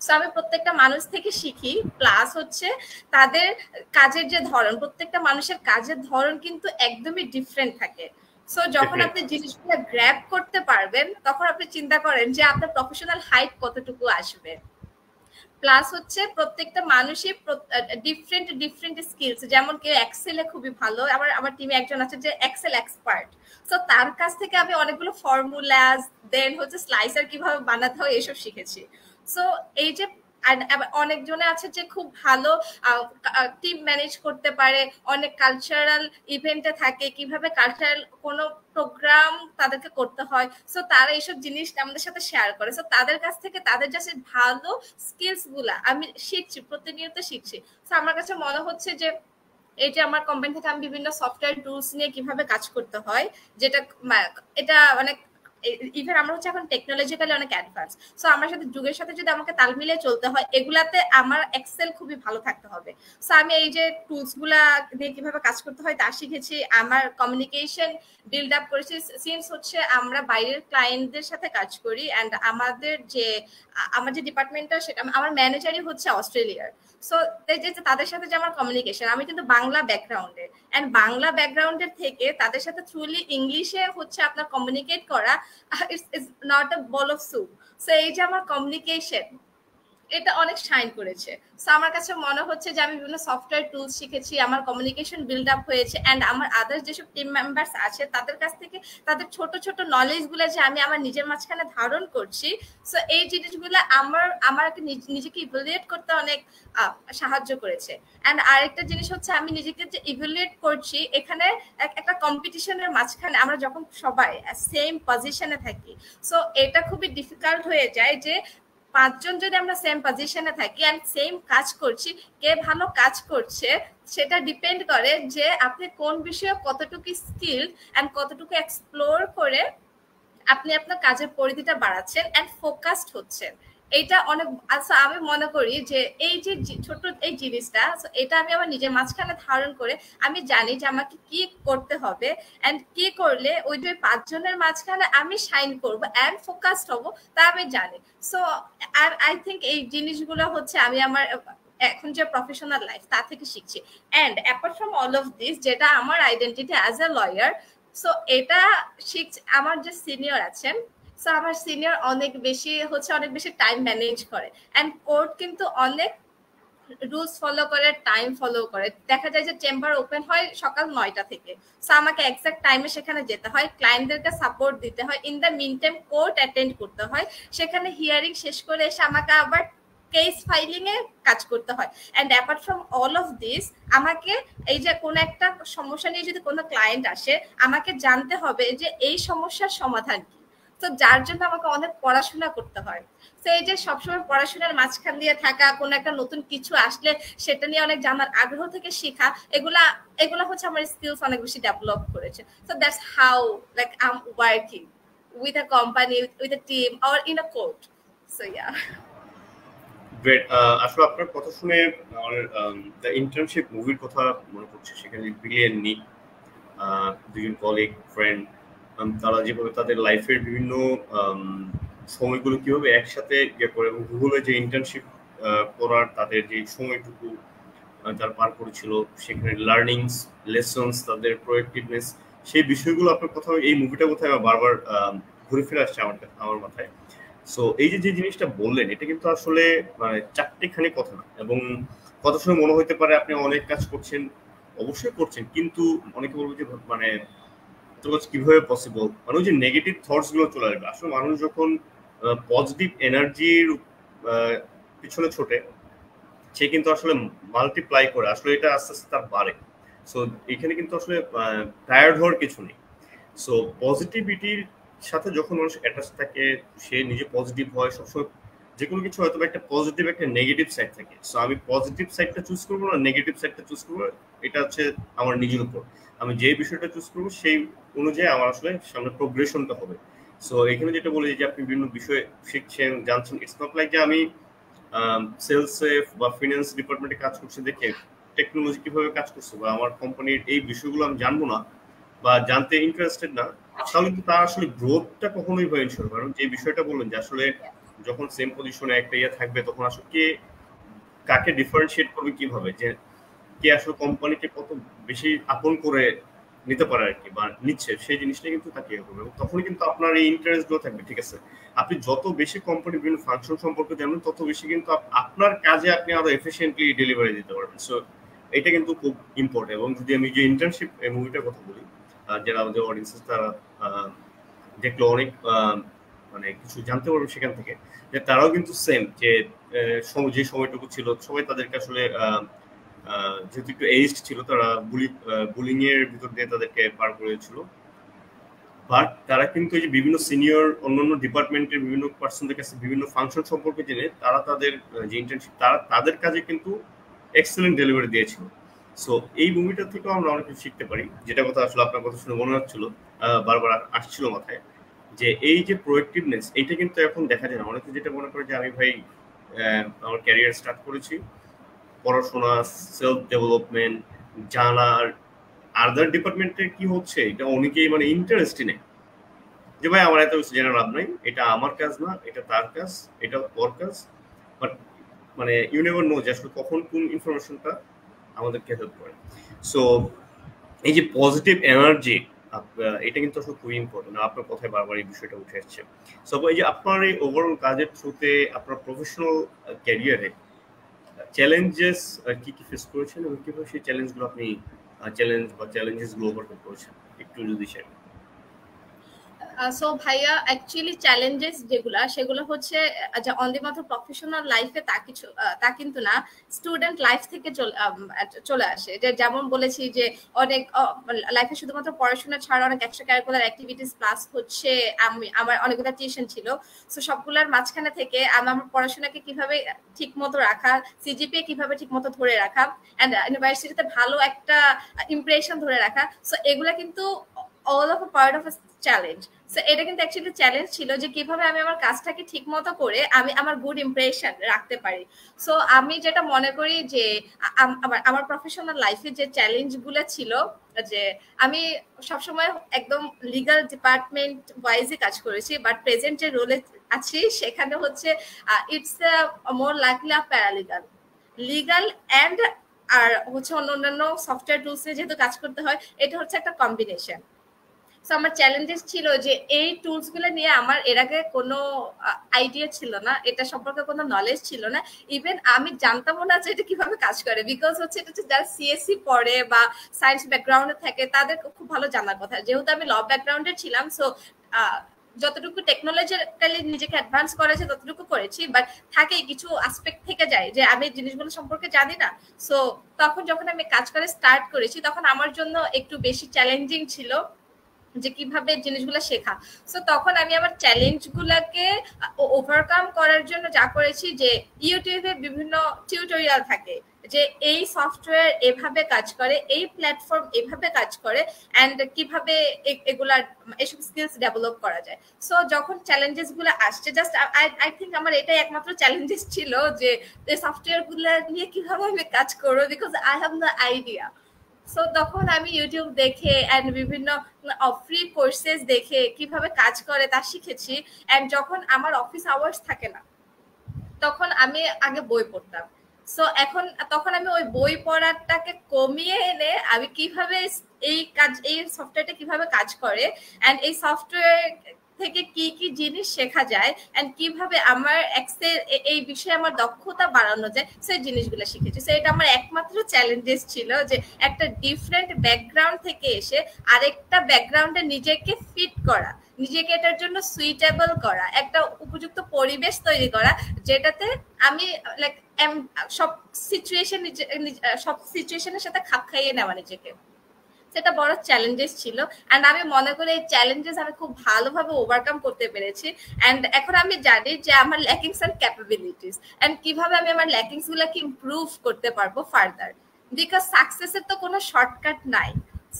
সো আমি প্রত্যেকটা মানুষ থেকে শিখি, প্লাস হচ্ছে তাদের কাজের যে ধরন, প্রত্যেকটা মানুষের কাজের ধরন কিন্তু একদমই ডিফারেন্ট থাকে। সো যখন আপনি জিনিসগুলো গ্র্যাব করতে পারবেন তখন আপনি চিন্তা করেন যে আপনার প্রফেশনাল হাইট কতটুকু আসবে। প্লাস হচ্ছে প্রত্যেকটা মানুষই ডিফারেন্ট ডিফারেন্ট স্কিলস, যেমন কেউ এক্সেলে খুবই ভালো, আমার টিমে একজন আছে যে এক্সেল এক্সপার্ট, সো তার কাছ থেকে আমি অনেকগুলো ফর্মুলাস দেন হচ্ছে স্লাইসার কিভাবে বানাতে হয় এসব শিখেছি। সো এই যে অনেকজনে আছে যে খুব ভালো টিম ম্যানেজ করতে পারে, অনেক কালচারাল ইভেন্টে থাকে, কিভাবে কালচারাল কোনো প্রোগ্রাম তাদেরকে করতে হয়, সো তারা এইসব জিনিস আমাদের সাথে শেয়ার করে। সো তাদের কাছ থেকে তাদের যে ভালো স্কিলস গুলা আমি শিখছি, প্রতিনিয়ত শিখছি। সো আমার কাছে মনে হচ্ছে যে এই যে আমার কোম্পানি থেকে আমি বিভিন্ন সফটওয়্যার টুলস নিয়ে কিভাবে কাজ করতে হয়, যেটা এটা অনেক ইভেন আমরা হচ্ছে এখন টেকনোলজিক্যালি অনেক অ্যাডভান্স, সো আমার সাথে যুগের সাথে যদি আমাকে তাল মিলিয়ে চলতে হয় এগুলাতে আমার এক্সেল খুবই ভালো থাকতে হবে। সো আমি এই যে টুলস গুলা দিয়ে কিভাবে কাজ করতে হয় তা শিখেছি, আমার কমিউনিকেশন বিল্ড আপ করেছি। সিন্স হচ্ছে আমরা বাইরের ক্লায়েন্টদের সাথে কাজ করি অ্যান্ড আমার যে ডিপার্টমেন্টটা সেটা আমার ম্যানেজারই হচ্ছে অস্ট্রেলিয়ার। সো তাদের সাথে যে আমার কমিউনিকেশন, আমি কিন্তু বাংলা ব্যাকগ্রাউন্ডের অ্যান্ড বাংলা ব্যাকগ্রাউন্ডের থেকে তাদের সাথে থ্রুলি ইংলিশে হচ্ছে আপনার কমিউনিকেট করা it's not a ball of soup. So এই যে আমার কমিউনিকেশন এটা অনেক শাইন করেছে। সো আমার কাছে মনে হচ্ছে যে আমি বিভিন্ন সফটওয়্যার টুলস শিখেছি, আমার কমিউনিকেশন বিল্ড আপ হয়েছে অ্যান্ড আমার আদার্স যেসব টিম মেম্বার্স আছে তাদের কাছ থেকে তাদের ছোট ছোট নলেজ গুলো যে আমি আমার নিজের মাঝখানে ধারণ করছি। সো এই জিনিসগুলো আমার নিজেকে ইভ্যালুয়েট করতে অনেক সাহায্য করেছে। অ্যান্ড আরেকটা জিনিস হচ্ছে আমি নিজেকে যে ইভ্যালুয়েট করছি এখানে একটা কম্পিটিশনের মাঝখানে আমরা যখন সবাই সেম পজিশনে থাকি, সো এটা খুবই ডিফিকাল্ট হয়ে যায় যে পাঁচজন যদি আমরা সেম পজিশনে থাকি এন্ড সেম কাজ করছি, কে ভালো কাজ করছে সেটা ডিপেন্ড করে যে আপনি কোন বিষয়ে কতটুকু স্কিলড এন্ড কতটুকু এক্সপ্লোর করে আপনি আপনার কাজের পরিধিটা বাড়াচ্ছেন এন্ড ফোকাসড হচ্ছেন। এটা অনেক আচ্ছা আমি মনে করি যে এই যে ছোট এই জিনিসটা এটা আমি আমার নিজের মাঝখানে ধারণ করে আমি জানি যে আমাকে কি করতে হবে এন্ড কি করলে ওই যে পাঁচজনের মাঝখানে আমি শাইন করব এন্ড ফোকাসড হব তা আমি জানি। সো আই থিঙ্ক এই জিনিসগুলো হচ্ছে আমি আমার এখন যে প্রফেশনাল লাইফ তা থেকে শিখছি। And apart from all of this যেটা আমার identity as a lawyer, so এটা শিখছে আমার যে সিনিয়র আছেন, সো আমার সিনিয়র অনেক বেশি টাইম ম্যানেজ করে এন্ড কোর্ট কিন্তু অনেক রুলস ফলো করে, টাইম ফলো করে। দেখা যায় যে চেম্বার ওপেন হয় সকাল 9টা থেকে, সো আমাকে এক্সাক্ট টাইমে সেখানে যেতে হয়, ক্লায়েন্টদেরকে সাপোর্ট দিতে হয়, in the meantime court attend করতে হয়, সেখানে হিয়ারিং শেষ করে এসে আমাকে আবার কেস ফাইলিং এ কাজ করতে হয়। And apart from all of this আমাকে এই যে কোনো একটা সমস্যা নিয়ে যদি কোনো ক্লায়েন্ট আসে আমাকে জানতে হবে যে এই সমস্যার সমাধান কি, তো যার জন্য আমাকে অনেক পড়াশোনা করতে হয়। তো এই যে সবসময় পড়াশোনার মাঝখান দিয়ে থাকা, কোনো একটা নতুন কিছু আসলে সেটা নিয়ে অনেক জানার আগ্রহ থেকে শেখা, এগুলা হচ্ছে আমার স্কিলস অনেক বেশি ডেভেলপ করেছে। So that's how like I am working with a company, with a team or in a court. So yeah great. আসলে আপনার কথা শুনে আমার দ্য ইন্টার্নশিপ মুভির কথা মনে পড়ছে। সেখানে বিলিয়ন নিক দুজন কলিগ ফ্রেন্ড তারা যেভাবে তাদের লাইফের বিভিন্ন সময়গুলো কিভাবে একসাথে ইয়ে করে এবং গুগলে যে ইন্টার্নশিপ করার তাদের যে সময়টুকু তারা পার করেছিল, সেখানে লার্নিংস লেসনস তাদের প্রোডাক্টিভনেস সেই বিষয়গুলো আপনার কোথাও এই মুভিটা কোথায় বারবার ঘুরে ফিরে আসছে আমার মাথায়। সো এই যে জিনিসটা বললেন এটা কিন্তু আসলে মানে চারটেখানি কথা না, এবং কথা শুনে মনে হতে পারে আপনি অনেক কাজ করছেন, অবশ্যই করছেন, কিন্তু অনেকে বলবো যে মানে কিভাবে পসিবল, মানে ওই যে নেগেটিভ থটস গুলো চলে আসবে। আসলে মানুষ যখন পজিটিভ এনার্জির পিছনে ছোটে সে কিন্তু আসলে মাল্টিপ্লাই করে, আসলে এটা আস্তে আস্তে তার বাড়ে। সো এখানে কিন্তু আসলে টায়ার্ড হওয়ার কিছু নেই। সো পজিটিভিটির সাথে যখন মানুষ অ্যাটাচ থাকে, সে নিজে পজিটিভ হয় সবসময়, যে কোনো কিছু হয়তো একটা পজিটিভ একটা নেগেটিভ সাইড থাকে। সো আমি পজিটিভ সাইডটা চুজ করবো না নেগেটিভ সাইডটা চুজ করবো, এটা হচ্ছে আমার নিজের উপর। আমি যে বিষয়টা চুজ করবো সেই অনুযায়ী আমার আসলে সামনে প্রোগ্রেশনটা হবে। সো এখানে যেটা বলি যে আপনি বিভিন্ন বিষয় শিখছেন জানছেন, ইটস নট লাইক যে আমি সেলসে বা ফিনান্স ডিপার্টমেন্টে কাজ করছি দেখে টেকনোলজি কিভাবে কাজ করছে বা আমার কোম্পানির এই বিষয়গুলো আমি জানবো না বা জানতে ইন্টারেস্টেড না, তাহলে কিন্তু তার আসলে গ্রোথটা কখনোই হয় ইনশোর। কারণ যে বিষয়টা বললেন যে আসলে যখন সেম পজিশনে একটা ইয়ে থাকবে তখন আসলে কে কাকে ডিফারেন্সিয়েট করবে কিভাবে, যে কে আসলে কোম্পানিকে কত বেশি আপন করে নিতে পারে আর কি, বা নিচ্ছে, সেই জিনিসটা কিন্তু তাকে ইয়ে করবে। এবং তখন কিন্তু আপনার এই ইন্টারেস্ট গুলো থাকবে, ঠিক আছে? আপনি যত বেশি কোম্পানির বিভিন্ন ফাংশন সম্পর্কে জানবেন, তত বেশি কিন্তু আপনার কাজে আপনি আরো এফিসিয়েন্টলি ডেলিভারি দিতে পারবেন। সো এটা কিন্তু খুব ইম্পর্টেন্ট। এবং যদি আমি যে ইন্টার্নশিপ মুভিটার কথা বলি, যারা আমাদের অডিয়েন্সেস তারা দেখলো অনেক মানে কিছু জানতে পারবে সেখান থেকে, যে তারাও কিন্তু সেম, যে যে সময়টুকু ছিল সবাই তাদেরকে আসলে যেহেতু একটু এজড ছিল, তারা বুলিং এর ভিতর দিয়ে তাদেরকে পার করেছিল। বাট তারা কিন্তু এই যে বিভিন্ন সিনিয়র অন্যান্য ডিপার্টমেন্টের বিভিন্ন পার্সনদের কাছে বিভিন্ন ফাংশন সম্পর্কে জেনে তারা তাদের যে ইন্টার্নশিপ তাদের কাজে কিন্তু এক্সেলেন্ট ডেলিভারি দিয়েছিল। সো এই মুভিটা থেকেও আমরা অনেক কিছু শিখতে পারি, যেটা কথা আসলে আপনার কথা শুনে মনে হচ্ছিল, বারবার আসছিল মাথায়, যে এই যে প্রোয়েক্টিভনেস, এইটা কিন্তু এখন দেখা যায় না। অনেকে যেটা মনে করে যে আমি ভাই আমার ক্যারিয়ার স্টার্ট করেছি, পড়াশোনা, সেলফ ডেভেলপমেন্ট, জানার আদার ডিপার্টমেন্টের কি হচ্ছে এটা অনেকেই মানে ইন্টারেস্টই নেই, যে ভাই আমার এত কিছু জেনে লাভ নাই, এটা আমার কাজ না, এটা তার কাজ, এটা ওর কাজ। বাট মানে ইউ নেভার নো যে আসলে কখন কোন ইনফরমেশনটা আমাদেরকে হেল্প করে। সো এই যে পজিটিভ এনার্জি, এটা কিন্তু আসলে খুবই ইম্পর্টেন্ট। আপনার কথায় বারবার এই বিষয়টা উঠে আসছে। সো এই যে আপনার এই ওভারঅল কাজের থ্রুতে আপনার প্রফেশনাল ক্যারিয়ারে চ্যালেঞ্জেস কি কি ফেস করেছেন, এবং কিভাবে সেই চ্যালেঞ্জগুলো আপনি চ্যালেঞ্জেস গুলো ওভারকাম করেছেন, একটু যদি শেয়ার। সো ভাইয়া অ্যাকচুয়ালি চ্যালেঞ্জেস যেগুলা সেগুলো হচ্ছে যে অনলি মাত্র প্রফেশনাল লাইফে তা কিন্তু না, স্টুডেন্ট লাইফ থেকে চলে আসে। যে যেমন বলেছি যে অনেক লাইফে শুধুমাত্র পড়াশোনা ছাড়া অনেক এক্সট্রা কারিকুলার অ্যাক্টিভিটিস প্লাস হচ্ছে আমার অনেকগুলো টিউশন ছিল। সো সবগুলোর মাঝখানে থেকে আমার পড়াশোনাকে কিভাবে ঠিক মতো রাখা, সিজিপিএ কিভাবে ঠিক মতো ধরে রাখা, অ্যান্ড ইউনিভার্সিটিতে ভালো একটা ইমপ্রেশন ধরে রাখা, সো এগুলা কিন্তু all of a part of a challenge. So এটা কিন্তু অ্যাকচুয়ালি চ্যালেঞ্জ ছিল যে কিভাবে আমি আমার কাজটাকে ঠিক মতো করে আমি আমার গুড ইমপ্রেশন রাখতে পারি। সো আমি যেটা মনে করি যে আমার প্রফেশনাল লাইফে যে চ্যালেঞ্জগুলো ছিল, যে আমি সবসময় একদম লিগাল ডিপার্টমেন্ট ওয়াইজই কাজ করেছি, বাট প্রেজেন্ট যে রোলে আছি সেখানে হচ্ছে it's more likely paralegal, legal and আর হচ্ছে অন্যান্য সফটওয়্যার টুলসে যেহেতু কাজ করতে হয়, এটা হচ্ছে একটা কম্বিনেশন। সো আমার চ্যালেঞ্জেস ছিল যে এই টুলস গুলো নিয়ে আমার এর আগে কোনো আইডিয়া ছিল না, এটা সম্পর্কে কোনো নলেজ ছিল না, ইভেন আমি জানতামও না যে এটা কিভাবে কাজ করে। বিকজ হচ্ছে এটা যারা সিএসসি পড়ে বা সায়েন্স ব্যাকগ্রাউন্ডে থাকে তাদের খুব ভালো জানার কথা, যেহেতু আমি ল ব্যাকগ্রাউন্ডে ছিলাম। সো যতটুকু টেকনোলজিক্যালি নিজেকে অ্যাডভান্স করেছে ততটুকু করেছি, বাট থাকে কিছু আসপেক্ট থেকে যায় যে আমি জিনিসগুলো সম্পর্কে জানি না। সো তখন যখন আমি কাজ করে স্টার্ট করেছি তখন আমার জন্য একটু বেশি চ্যালেঞ্জিং ছিল যে কিভাবে জিনিসগুলো শেখা। সো তখন আমি আমার চ্যালেঞ্জগুলোকে ওভারকাম করার জন্য যা করেছি যে ইউটিউবে বিভিন্ন টিউটোরিয়াল থাকে যে এই সফটওয়্যার এভাবে কাজ করে, এই প্ল্যাটফর্ম এভাবে কাজ করে, অ্যান্ড কিভাবে এগুলার এসব স্কিলস ডেভেলপ করা যায়। সো যখন চ্যালেঞ্জেস গুলো আসছে, জাস্ট আই থিঙ্ক আমার এটাই একমাত্র চ্যালেঞ্জেস ছিল যে সফটওয়্যার গুলো নিয়ে কিভাবে আমি কাজ করবো, because I have no idea. So তখন আমি ইউটিউব দেখে অ্যান্ড বিভিন্ন ফ্রি কোর্সেস দেখে কিভাবে কাজ করে তা শিখেছি। অ্যান্ড যখন আমার অফিস আওয়ার্স থাকে না তখন আমি আগে বই পড়তাম। সো তখন আমি ওই বই পড়াটাকে কমিয়ে এনে আমি কিভাবে এই সফটওয়্যারটা কিভাবে কাজ করে, অ্যান্ড এই সফটওয়্যার থেকে কি কি জিনিস শেখা যায়, অ্যান্ড কিভাবে আমার এক্সেল এই বিষয়ে আমার দক্ষতা বাড়ানো যায়, সেই জিনিসগুলো শিখেছি। সো এটা আমার একমাত্র চ্যালেঞ্জেস ছিল যে একটা ডিফারেন্ট ব্যাকগ্রাউন্ড থেকে এসে আরেকটা ব্যাকগ্রাউন্ডে নিজেকে ফিট করা, নিজেকে এটার জন্য সুইটেবল করা, একটা উপযুক্ত পরিবেশ তৈরি করা যেটাতে আমি লাইক সব সিচুয়েশনের সাথে খাপ খাইয়ে নেওয়া নিজেকে। সেটা বড় চ্যালেঞ্জেস ছিল, অ্যান্ড আমি মনে করি এই চ্যালেঞ্জেস আমি খুব ভালোভাবে ওভারকাম করতে পেরেছি। অ্যান্ড এখন আমি জানি যে আমার ল্যাকিংস অ্যান্ড ক্যাপাবিলিটিস, অ্যান্ড কিভাবে আমি আমার ল্যাকিংস গুলোকে ইমপ্রুভ করতে পারবো ফার্দার, বিকজ সাকসেসের তো কোনো শর্টকাট নাই।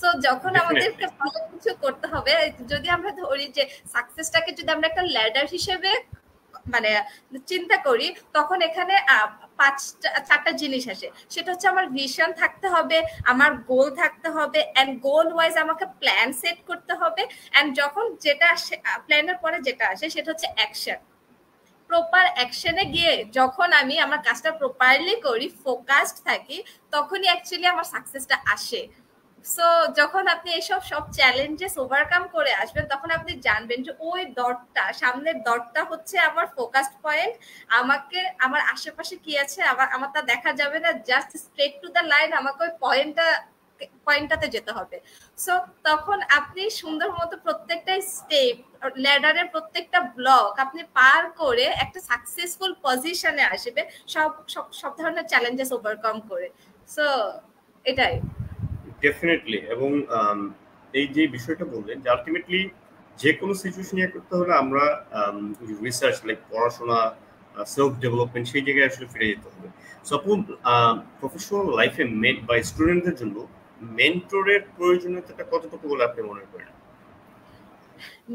সো যখন আমাদেরকে ভালো কিছু করতে হবে, যদি আমরা ধরি যে সাকসেসটাকে যদি আমরা একটা ল্যাডার হিসেবে মানে চিন্তা করি, তখন এখানে 4টা জিনিস আসে। সেটা হচ্ছে আমার ভিশন থাকতে হবে, আমার গোল থাকতে হবে, এন্ড গোল ওয়াইজ আমাকে প্ল্যান সেট করতে হবে, এন্ড যখন যেটা আসে প্ল্যানের পরে যেটা আসে সেটা হচ্ছে অ্যাকশন। প্রপার অ্যাকশনে গিয়ে যখন আমি আমার কাজটা প্রপারলি করি, ফোকাসড থাকি, তখনই অ্যাকচুয়ালি আমার সাকসেসটা আসে। সো যখন আপনি এসব সব চ্যালেঞ্জেস ওভারকাম করে আসবেন তখন আপনি জানবেন যে ওই দরটা, সামনের দরটা হচ্ছে আমার ফোকাস পয়েন্ট। আমাকে আমার আশেপাশে কি আছে আমার তা দেখা যাবে না, just straight to the line আমাকে ওই পয়েন্টটাতে যেতে হবে। সো তখন আপনি সুন্দর মতো প্রত্যেকটা স্টেপ, ল্যাডারের প্রত্যেকটা ব্লক আপনি পার করে একটা সাকসেসফুল পজিশনে আসবে, সব সব সব ধরনের চ্যালেঞ্জেস ওভারকাম করে। সো এটাই ডেফিনেটলি। এবং এই যে বিষয়টা বললেন যে আলটিমেটলি যে কোনো সিচুয়েশন ইয়ে করতে হলে আমরা রিসার্চ লাইক পড়াশোনা, সেলফ ডেভেলপমেন্ট সেই জায়গায় আসলে ফিরে যেতে হবে। সাপোজ প্রফেশনাল লাইফে মেন বা স্টুডেন্টদের জন্য মেন্টরের প্রয়োজনীয়তাটা কতটুকু বলে আপনি মনে করেন?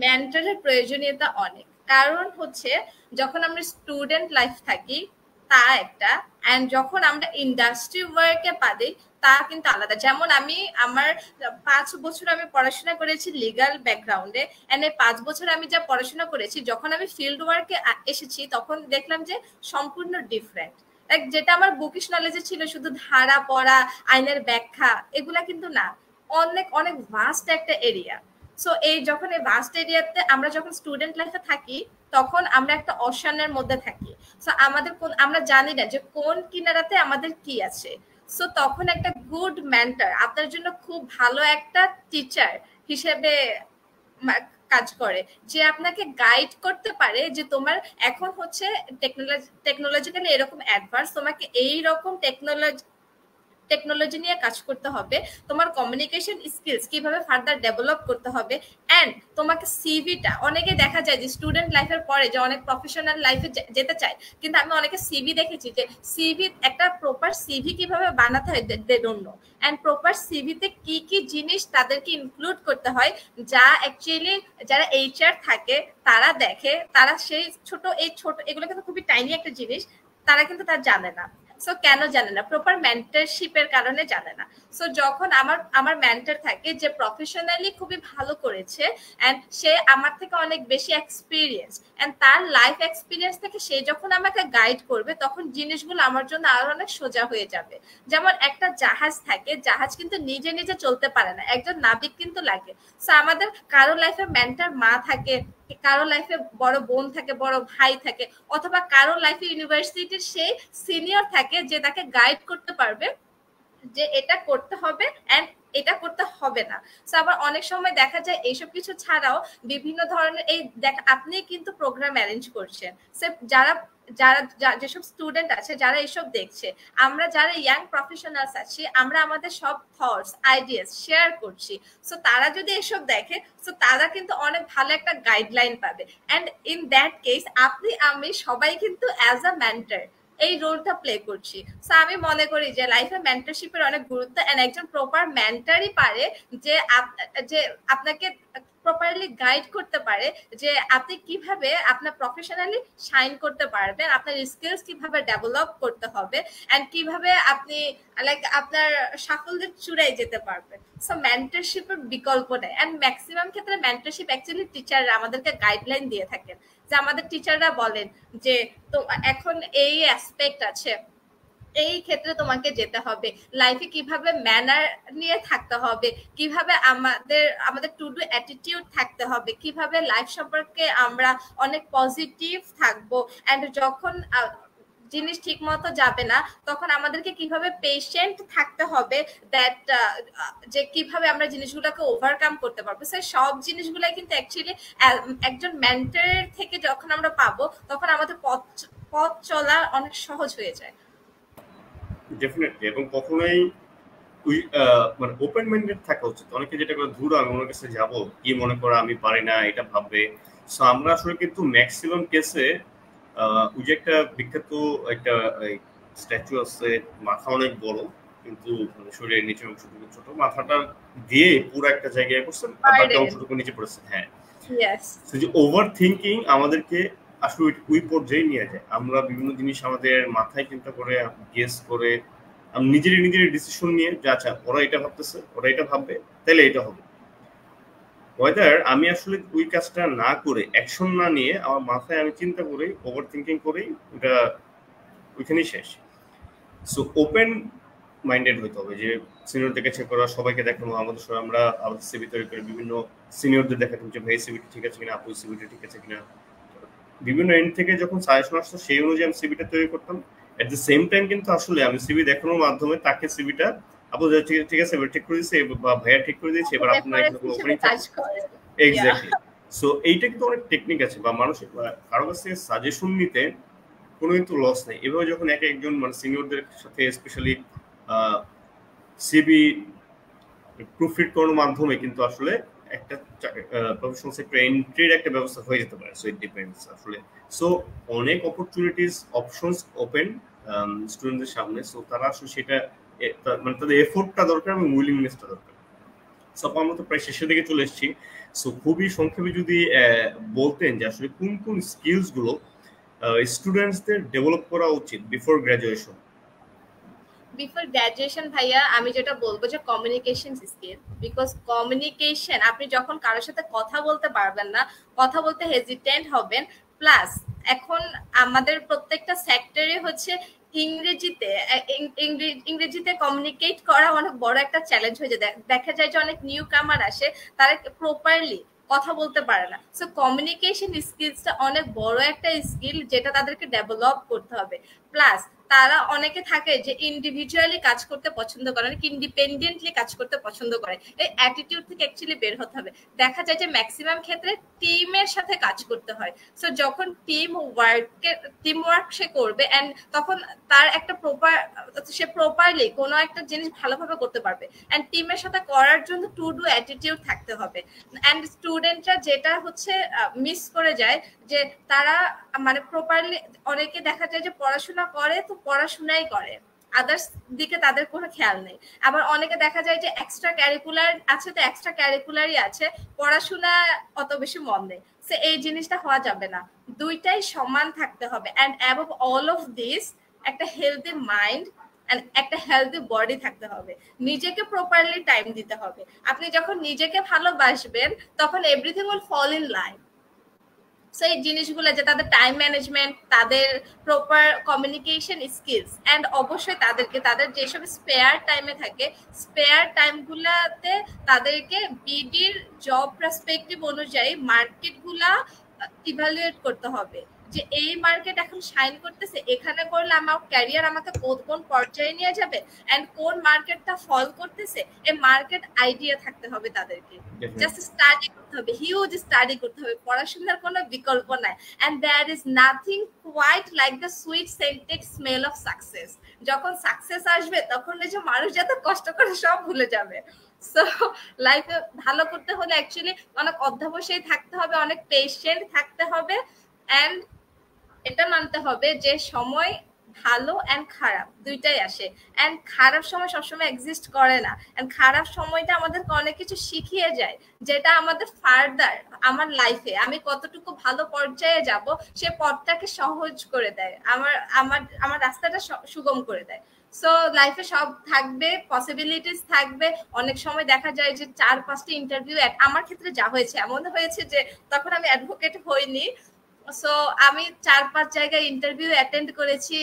মেন্টরের প্রয়োজনীয়তা অনেক, কারণ হচ্ছে যখন আমরা স্টুডেন্ট লাইফ থাকি তা একটা, অ্যান্ড যখন আমরা ইন্ডাস্ট্রি ওয়ার্কে পারি তা কিন্তু আলাদা। যেমন আমি আমার 5 বছর আমি পড়াশোনা করেছি লিগাল ব্যাকগ্রাউন্ডে, এন্ড এই 5 বছর আমি যা পড়াশোনা করেছি, যখন আমি ফিল্ড ওয়ার্কে এসেছি তখন দেখলাম যে সম্পূর্ণ ডিফারেন্ট। লাইক যেটা আমার বুকিশ নলেজে ছিল শুধু ধারা পড়া, আইনের ব্যাখ্যা, এগুলা কিন্তু না, অনেক অনেক ভাস্ট একটা এরিয়া। সো এই যখন এই ভাস্ট এরিয়াতে আমরা যখন স্টুডেন্ট লাইফে থাকি তখন আমরা একটা অশানের মধ্যে থাকি। সো আমাদের আমরা জানি না যে কোন কিনারাতে আমাদের কি আছে। সো তখন একটা গুড মেন্টর আপনার জন্য খুব ভালো একটা টিচার হিসেবে কাজ করে, যে আপনাকে গাইড করতে পারে যে তোমার এখন হচ্ছে টেকনোলজিক্যালি এরকম অ্যাডভান্স, তোমাকে এই রকম টেকনোলজি নিয়ে কাজ করতে হবে, তোমার কমিউনিকেশন স্কিলস কিভাবে ফার্দার ডেভেলপ করতে হবে, অ্যান্ড তোমাকে সিভিটা, অনেকে দেখা যায় যে স্টুডেন্ট লাইফের পরে যে অনেক প্রফেশনাল লাইফে যেতে চায়, কিন্তু আমি অনেকে সিভি দেখেছি যে সিভি একটা প্রপার সিভি কিভাবে বানাতে হয় they don't know, and proper সিভিতে কি কি জিনিস তাদেরকে ইনক্লুড করতে হয় যা অ্যাকচুয়ালি যারা এইচআর থাকে তারা দেখে, তারা সেই ছোট এগুলো কিন্তু খুবই টাইনি একটা জিনিস, তারা কিন্তু তা জানে না। সো কেন জানে না? প্রপার মেন্টরশিপের কারণে জানে না। সো যখন আমার মেন্টর থাকে যে প্রফেশনালি খুবই ভালো করেছে, এন্ড সে আমার থেকে অনেক বেশি এক্সপিরিয়েন্স, এন্ড তার লাইফ এক্সপিরিয়েন্স থেকে সে যখন আমাকে গাইড করবে তখন জিনিসগুলো আমার জন্য আরো অনেক সোজা হয়ে যাবে। যেমন একটা জাহাজ থাকে, জাহাজ কিন্তু নিজে নিজে চলতে পারে না, একজন নাবিক কিন্তু লাগে। সো আমাদের কারো লাইফে মেন্টর মা থাকে, কারো লাইফে বড় বোন থাকে, বড় ভাই থাকে, অথবা কারো লাইফে ইউনিভার্সিটির সেই সিনিয়র থাকে যে তাকে গাইড করতে পারবে যে এটা করতে হবে এন্ড এটা করতে হবে না। সো আবার অনেক সময় দেখা যায় এইসব কিছু ছাড়াও বিভিন্ন ধরনের এই আপনি কিন্তু প্রোগ্রাম অ্যারেঞ্জ করছেন, সে যারা যারা যেসব স্টুডেন্ট আছে যারা এসব দেখছে, আমরা যারা ইয়াং প্রফেশনালস আছি আমরা আমাদের সব থটস আইডিয়াস শেয়ার করছি। সো তারা যদি এসব দেখে, সো তারা কিন্তু অনেক ভালো একটা গাইডলাইন পাবে, এন্ড ইন দ্যাট কেস আপনি আমি সবাই কিন্তু অ্যাজ আ মেন্টর এই রোলটা প্লে করছি। সো আমি মনে করি যে লাইফে মেন্টরশিপের অনেক গুরুত্ব, এন্ড একজন প্রপার মেন্টরই পারে যে যে আপনাকে প্রপারলি গাইড করতে পারে যে আপনি কিভাবে আপনার প্রফেশনালি শাইন করতে পারবেন, আপনার স্কিলস কিভাবে ডেভেলপ করতে হবে, এন্ড কিভাবে আপনি লাইক আপনার সাফল্যের চূড়ায় যেতে পারবেন। সো মেন্টরশিপের বিকল্প নেই, এন্ড ম্যাক্সিমাম ক্ষেত্রে মেন্টরশিপ অ্যাকচুয়ালি টিচাররা আমাদেরকে গাইডলাইন দিয়ে থাকেন, যে আমাদের টিচাররা বলেন যে তো এখন এই অ্যাসপেক্ট আছে, এই ক্ষেত্রে তোমাকে যেতে হবে, লাইফে কিভাবে ম্যানার নিয়ে থাকতে হবে, কিভাবে আমাদের টু ডু অ্যাটিটিউড থাকতে হবে, কিভাবে লাইফ সম্পর্কে আমরা অনেক পজিটিভ থাকবো, এন্ড যখন জিনিস ঠিক মতো যাবে না তখন আমাদেরকে কিভাবে পেশেন্ট থাকতে হবে, দ্যাট যে কিভাবে আমরা জিনিসগুলোকে ওভারকাম করতে পারবো। সেই সব জিনিসগুলাই কিন্তু অ্যাকচুয়ালি একজন মেন্টরের থেকে যখন আমরা পাবো তখন আমাদের পথ চলা অনেক সহজ হয়ে যায়। ডেফিনেটলি। এবং কখনোই মানে ওপেন মাইন্ডেড থাকা উচিত। অনেকে যেটা করে ধুর আমি ওনার কাছে যাবো, কি মনে করে আমি পারি না এটা ভাববে। সো আমরা আসলে কিন্তু ম্যাক্সিমাম কেসে ওই যে একটা বিখ্যাত একটা স্ট্যাচু আছে, মাথা অনেক বড় কিন্তু শরীরের নিচের অংশটুকু ছোট, মাথাটা দিয়ে পুরো একটা জায়গায় করছেন আর বাকি অংশটুকু নিচে পড়েছে। হ্যাঁ, যে ওভার থিঙ্কিং আমাদেরকে আসলে ওই পর্যায়ে নিয়ে যায়। আমরা বিভিন্ন জিনিস আমাদের মাথায় চিন্তা করে গেস করে নিজের ডিসিশন নিয়ে যে আচ্ছা ওরা এটা ভাবতেছে, ওরা এটা ভাববে, তাহলে এটা হবে। ওয়েদার আমি আসলে ওই কাজটা না করে অ্যাকশন না নিয়ে আমার মাথায় আমি চিন্তা করি, ওভার থিঙ্কিং করেই ওটা ওইখানেই শেষ। সো ওপেন মাইন্ডেড হতে হবে যে সিনিয়রদের কাছে করা, সবাইকে দেখানো, আমাদের সবাই আমরা আমাদের সিভি তৈরি করে বিভিন্ন সিনিয়রদের দেখাতাম যে ভাই সিভিটা ঠিক আছে কিনা, আপু সিভিটা ঠিক আছে কিনা। বিভিন্ন এন্ড থেকে যখন সাজেশন আসতো সেই অনুযায়ী আমি সিভিটা তৈরি করতাম। এট দ্য সেম টাইম কিন্তু আসলে আমি সিভি দেখানোর মাধ্যমে তাকে সিভিটা আপু ঠিক আছে এবার ঠিক করে দিয়েছে বা ভাইয়া ঠিক করে দিয়েছে, এবার আপনার এখানে কোনো ওপেনিং এক্স্যাক্টলি। সো এইটা কিন্তু অনেক টেকনিক আছে বা মানুষ কারো কাছ থেকে সাজেশন নিতে কোনো কিন্তু লস নেই। এভাবে যখন একজন মানে সিনিয়রদের সাথে স্পেশালি সিবি প্রুফরিড করানোর মাধ্যমে কিন্তু আসলে একটা প্রফেশনাল সেক্টর এন্ট্রির একটা ব্যবস্থা হয়ে যেতে পারে। সো ইট ডিপেন্ডস আসলে। সো অনেক অপরচুনিটিস অপশনস ওপেন স্টুডেন্টদের সামনে। সো তারা আসলে সেটা মানে তাদের এফোর্টটা দরকার এবং উইলিংনেসটা দরকার। সো আমরা তো প্রায় শেষের দিকে চলে এসেছি। সো খুবই সংক্ষেপে যদি বলতেন যে আসলে কোন কোন স্কিলস গুলো স্টুডেন্টসদের ডেভেলপ করা উচিত বিফোর গ্রাজুয়েশন? বিফোর গ্র্যাজুয়েশন ভাইয়া আমি যেটা বলবো যে কমিউনিকেশন স্কিল, বিকজ কমিউনিকেশন আপনি যখন কারোর সাথে কথা বলতে পারবেন না, কথা বলতে হেজিটেন্ট হবেন, প্লাস এখন আমাদের প্রত্যেকটা সেক্টরে হচ্ছে ইংরেজিতে কমিউনিকেট করা অনেক বড় একটা চ্যালেঞ্জ হয়ে যায়। দেখা যায় যে অনেক নিউ কামার আসে, তারা প্রপারলি কথা বলতে পারে না। সো কমিউনিকেশন স্কিলসটা অনেক বড় একটা স্কিল যেটা তাদেরকে ডেভেলপ করতে হবে। প্লাস তারা অনেকে থাকে যে ইন্ডিভিজুয়ালি কাজ করতে পছন্দ করে, অনেকে ইন্ডিপেন্ডেন্টলি কাজ করতে পছন্দ করে। এই অ্যাটিটিউড থেকে অ্যাকচুয়ালি বের হতে হবে। দেখা যায় যে ম্যাক্সিমাম ক্ষেত্রে টিমের সাথে কাজ করতে হয়। সো যখন টিম ওয়ার্ক সে করবে এন্ড তখন তার একটা সে প্রপারলি কোনো একটা জিনিস ভালোভাবে করতে পারবে। এন্ড টিমের সাথে করার জন্য টু ডু অ্যাটিটিউড থাকতে হবে। এন্ড স্টুডেন্টরা যেটা হচ্ছে মিস করে যায় যে তারা মানে প্রপারলি, অনেকে দেখা যায় যে পড়াশোনা করে তো পড়াশোনাই করে, আদার্স দিকে তাদের কোনো খেয়াল নেই। আবার অনেকে দেখা যায় যে এক্সট্রা ক্যারিকুলার আছে তো এক্সট্রা ক্যারিকুলারই আছে, পড়াশোনা অত বেশি মন নেই। সো এই জিনিসটা হওয়া যাবে না, দুইটাই সমান থাকতে হবে। And above all of this একটা হেলদি মাইন্ড এন্ড একটা হেলদি বডি থাকতে হবে। নিজেকে প্রপারলি টাইম দিতে হবে। আপনি যখন নিজেকে ভালোবাসবেন তখন everything will fall in line. So এই জিনিসগুলো যে তাদের টাইম ম্যানেজমেন্ট, তাদের প্রপার কমিউনিকেশন স্কিলস, অ্যান্ড অবশ্যই তাদেরকে তাদের যেসব স্পেয়ার টাইমে থাকে স্পেয়ার টাইমগুলাতে তাদেরকে বিডির জব পার্সপেক্টিভ অনুযায়ী মার্কেটগুলা ইভালুয়েট করতে হবে যে এই মার্কেট এখন শাইন করতেছে, এখানে করলে আমার ক্যারিয়ার আমাকে কোন পর্যায়ে নিয়ে যাবে, এন্ড কোন মার্কেটটা ফল করতেছে এই মার্কেট আইডিয়া থাকতে হবে তাদেরকে। জাস্ট স্টাডি করতে হবে, হিউজ স্টাডি করতে হবে, পড়াশোনার কোনো বিকল্প নাই। And there is nothing quite like the sweet scented smell of success. যখন সাকসেস আসবে তখন এই যে মানুষ যত কষ্ট করে সব ভুলে যাবে। সো লাইফে ভালো করতে হলে অ্যাকচুয়ালি অনেক অধ্যাবসায়ী থাকতে হবে, অনেক পেশেন্ট থাকতে হবে, অ্যান্ড এটা মানতে হবে যে সময় ভালো এন্ড খারাপ দুইটাই আসে। এন্ড খারাপ সময় সবসময় এক্সিস্ট করে না। এন্ড খারাপ সময়টা আমাদেরকে অনেক কিছু শিখিয়ে যায়, যেটা আমাদের ফার্দার আমার লাইফে আমি কতটুকু ভালো পর্যায়ে যাব সে পথটাকে সহজ করে দেয়, আমার আমার আমার রাস্তাটা সুগম করে দেয়। সো লাইফে সব থাকবে, পসিবিলিটিস থাকবে। অনেক সময় দেখা যায় যে 4-5টা ইন্টারভিউ, আমার ক্ষেত্রে যা হয়েছে এমন হয়েছে যে তখন আমি অ্যাডভোকেট হইনি। সো আমি 4-5 জায়গায় ইন্টারভিউ অ্যাটেন্ড করেছি।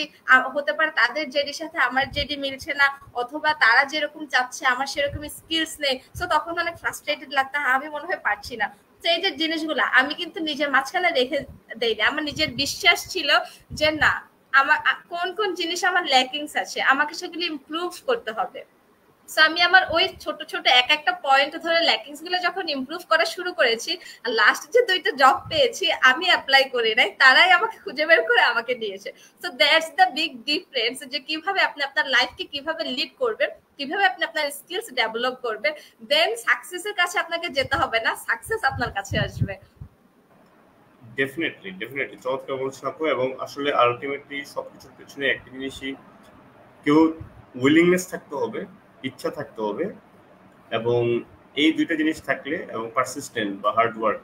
হতে পারে তাদের জেডির সাথে আমার জেডি মিলছে না, অথবা তারা যেরকম চাচ্ছে আমার সেরকম স্কিলস নেই। সো তখন অনেক ফ্রাস্ট্রেটেড লাগতো, আমি মনে হয় পারছি না। তো এই যে জিনিসগুলো আমি কিন্তু নিজের মাঝখানে রেখে দেইনি। আমার নিজের বিশ্বাস ছিল যে না, আমার কোন কোন জিনিস আমার ল্যাকিংস আছে, আমাকে সেগুলি ইমপ্রুভ করতে হবে। সো আমি আমার ওই ছোট ছোট এক একটা পয়েন্ট ধরে ল্যাকিংস গুলো যখন ইমপ্রুভ করা শুরু করেছি, লাস্ট যে 2টা জব পেয়েছি আমি অ্যাপ্লাই করি নাই, তারাই আমাকে খুঁজে বের করে আমাকে দিয়েছে। So that's the big difference, যে কিভাবে আপনি আপনার লাইফকে কিভাবে লিড করবেন, কিভাবে আপনি আপনার স্কিলস ডেভেলপ করবেন, দেন সাকসেসের কাছে আপনাকে যেতে হবে না, সাকসেস আপনার কাছে আসবে। ডেফিনেটলি চমৎকার বলছেন আপু। এবং আসলে আলটিমেটলি সবকিছুর পেছনে একটা জিনিসই, কেউ উইলিংনেস থাকতে হবে, ইচ্ছা থাকতে হবে, এবং এই দুইটা জিনিস থাকলে এবং পারসিস্টেন্ট বা হার্ড ওয়ার্ক,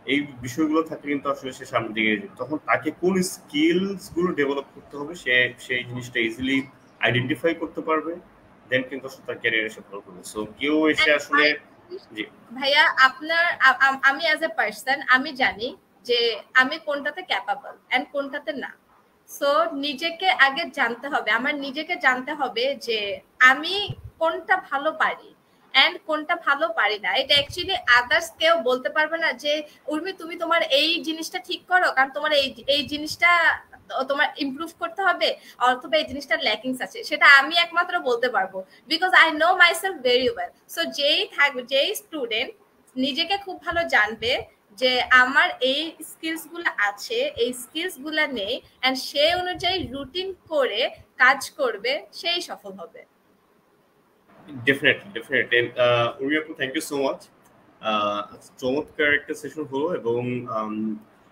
এই বিষয়গুলো থাকলে কিন্তু আসলে সে সামনের দিকে যাবে। তখন তাকে কোন স্কিলস গুলো ডেভেলপ করতে হবে সে সেই জিনিসটা ইজিলি আইডেন্টিফাই করতে পারবে, দেন কিন্তু তার ক্যারিয়ারে সে ভালো করবে। সো কেউ এসে আসলে জি ভাইয়া আপনার আমি অ্যাজ এ পার্সন আমি জানি যে আমি কোনটাতে ক্যাপাবল এন্ড কোনটাতে না। সো নিজেকে আগে জানতে হবে, আমার নিজেকে জানতে হবে যে আমি কোনটা ভালো পারি এন্ড কোনটা ভালো পারি না। এটা অ্যাকচুয়ালি আদার্স কেউ বলতে পারবে না যে উর্মি তুমি তোমার এই জিনিসটা ঠিক করো, কারণ তোমার এই জিনিসটা তোমার ইমপ্রুভ করতে হবে, অথবা এই জিনিসটা ল্যাকিংস আছে, সেটা আমি একমাত্র বলতে পারবো, because I know myself very well. So যেই থাকবে, যেই স্টুডেন্ট নিজেকে খুব ভালো জানবে যে আমার এই স্কিলস গুলো আছে, এই স্কিলস গুলা নেই, এন্ড সেই অনুযায়ী রুটিন করে কাজ করবে, সেই সফল হবে। ডেফিনেটলি উর্মি আপু, থ্যাংক ইউ সো মাচ। চমৎকার একটা সেশন হলো, এবং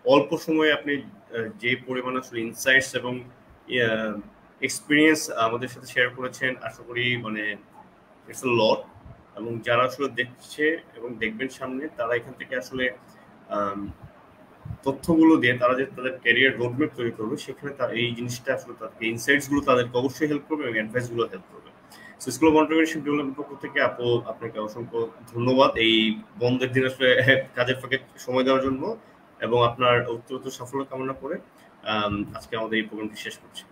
অল্প সময়ে আপনি যে পরিমাণ আসলে ইনসাইটস এবং এক্সপিরিয়েন্স আমাদের সাথে শেয়ার করেছেন, আশা করি মানে ইটস আ লট। এবং যারা আসলে দেখছে এবং দেখবেন সামনে, তারা এখান থেকে আসলে তথ্যগুলো দিয়ে তারা যে তাদের ক্যারিয়ার রোডম্যাপ তৈরি করবে, সেখানে এই জিনিসটা আসলে তাদেরকে ইনসাইটস গুলো তাদেরকে অবশ্যই হেল্প করবে এবং অ্যাডভাইস গুলো হেল্প করবে। So school of entrepreneurship development পক্ষ থেকে আপু আপনাকে অসংখ্য ধন্যবাদ এই বন্ধের দিন আসলে কাজের ফাঁকে সময় দেওয়ার জন্য, এবং আপনার উত্তরোত্তর সাফল্য কামনা করে আজকে আমাদের এই প্রোগ্রামটি শেষ করছি।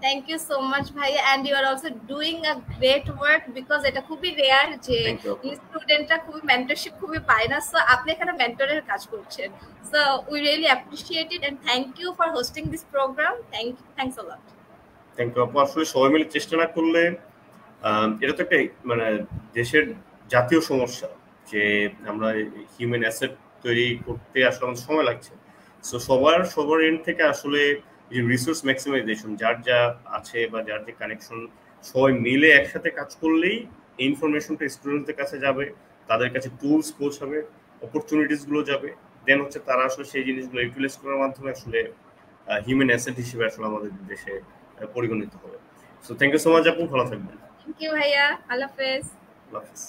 থ্যাংক ইউ সো মাচ ভাই, and you are also doing a great work, because এটা খুবই রেয়ার যে স্টুডেন্টরা খুবই মেন্টরশিপ খুবই পায় না। সো আপনি এখানে মেন্টরের কাজ করছেন। So we really appreciate it, and thank you for hosting this program. Thanks a lot. Thank you আপু। আসলে সবাই মিলে চেষ্টা না করলে, এটা তো একটা মানে দেশের জাতীয় সমস্যা যে আমরা হিউম্যান অ্যাসেট তৈরি করতে আসলে আমাদের সময় লাগছে। সো সবার এন্ড থেকে আসলে যে রিসোর্স ম্যাক্সিমাইজেশন, যার যা আছে বা যার যে কানেকশন, সবাই মিলে একসাথে কাজ করলেই ইনফরমেশনটা স্টুডেন্টদের কাছে যাবে, তাদের কাছে টুলস পৌঁছাবে, অপরচুনিটিস গুলো যাবে, দেন হচ্ছে তারা আসলে সেই জিনিসগুলো ইউটিলাইজ করার মাধ্যমে আসলে হিউম্যান অ্যাসেট হিসেবে আসলে আমাদের দেশে পরিগণিত হবে। So thank you so much আপু, ভালো থাকবেন। থ্যাংক ইউ ভাইয়া, আল্লাহ হাফেজ। আল্লাহ হাফেজ।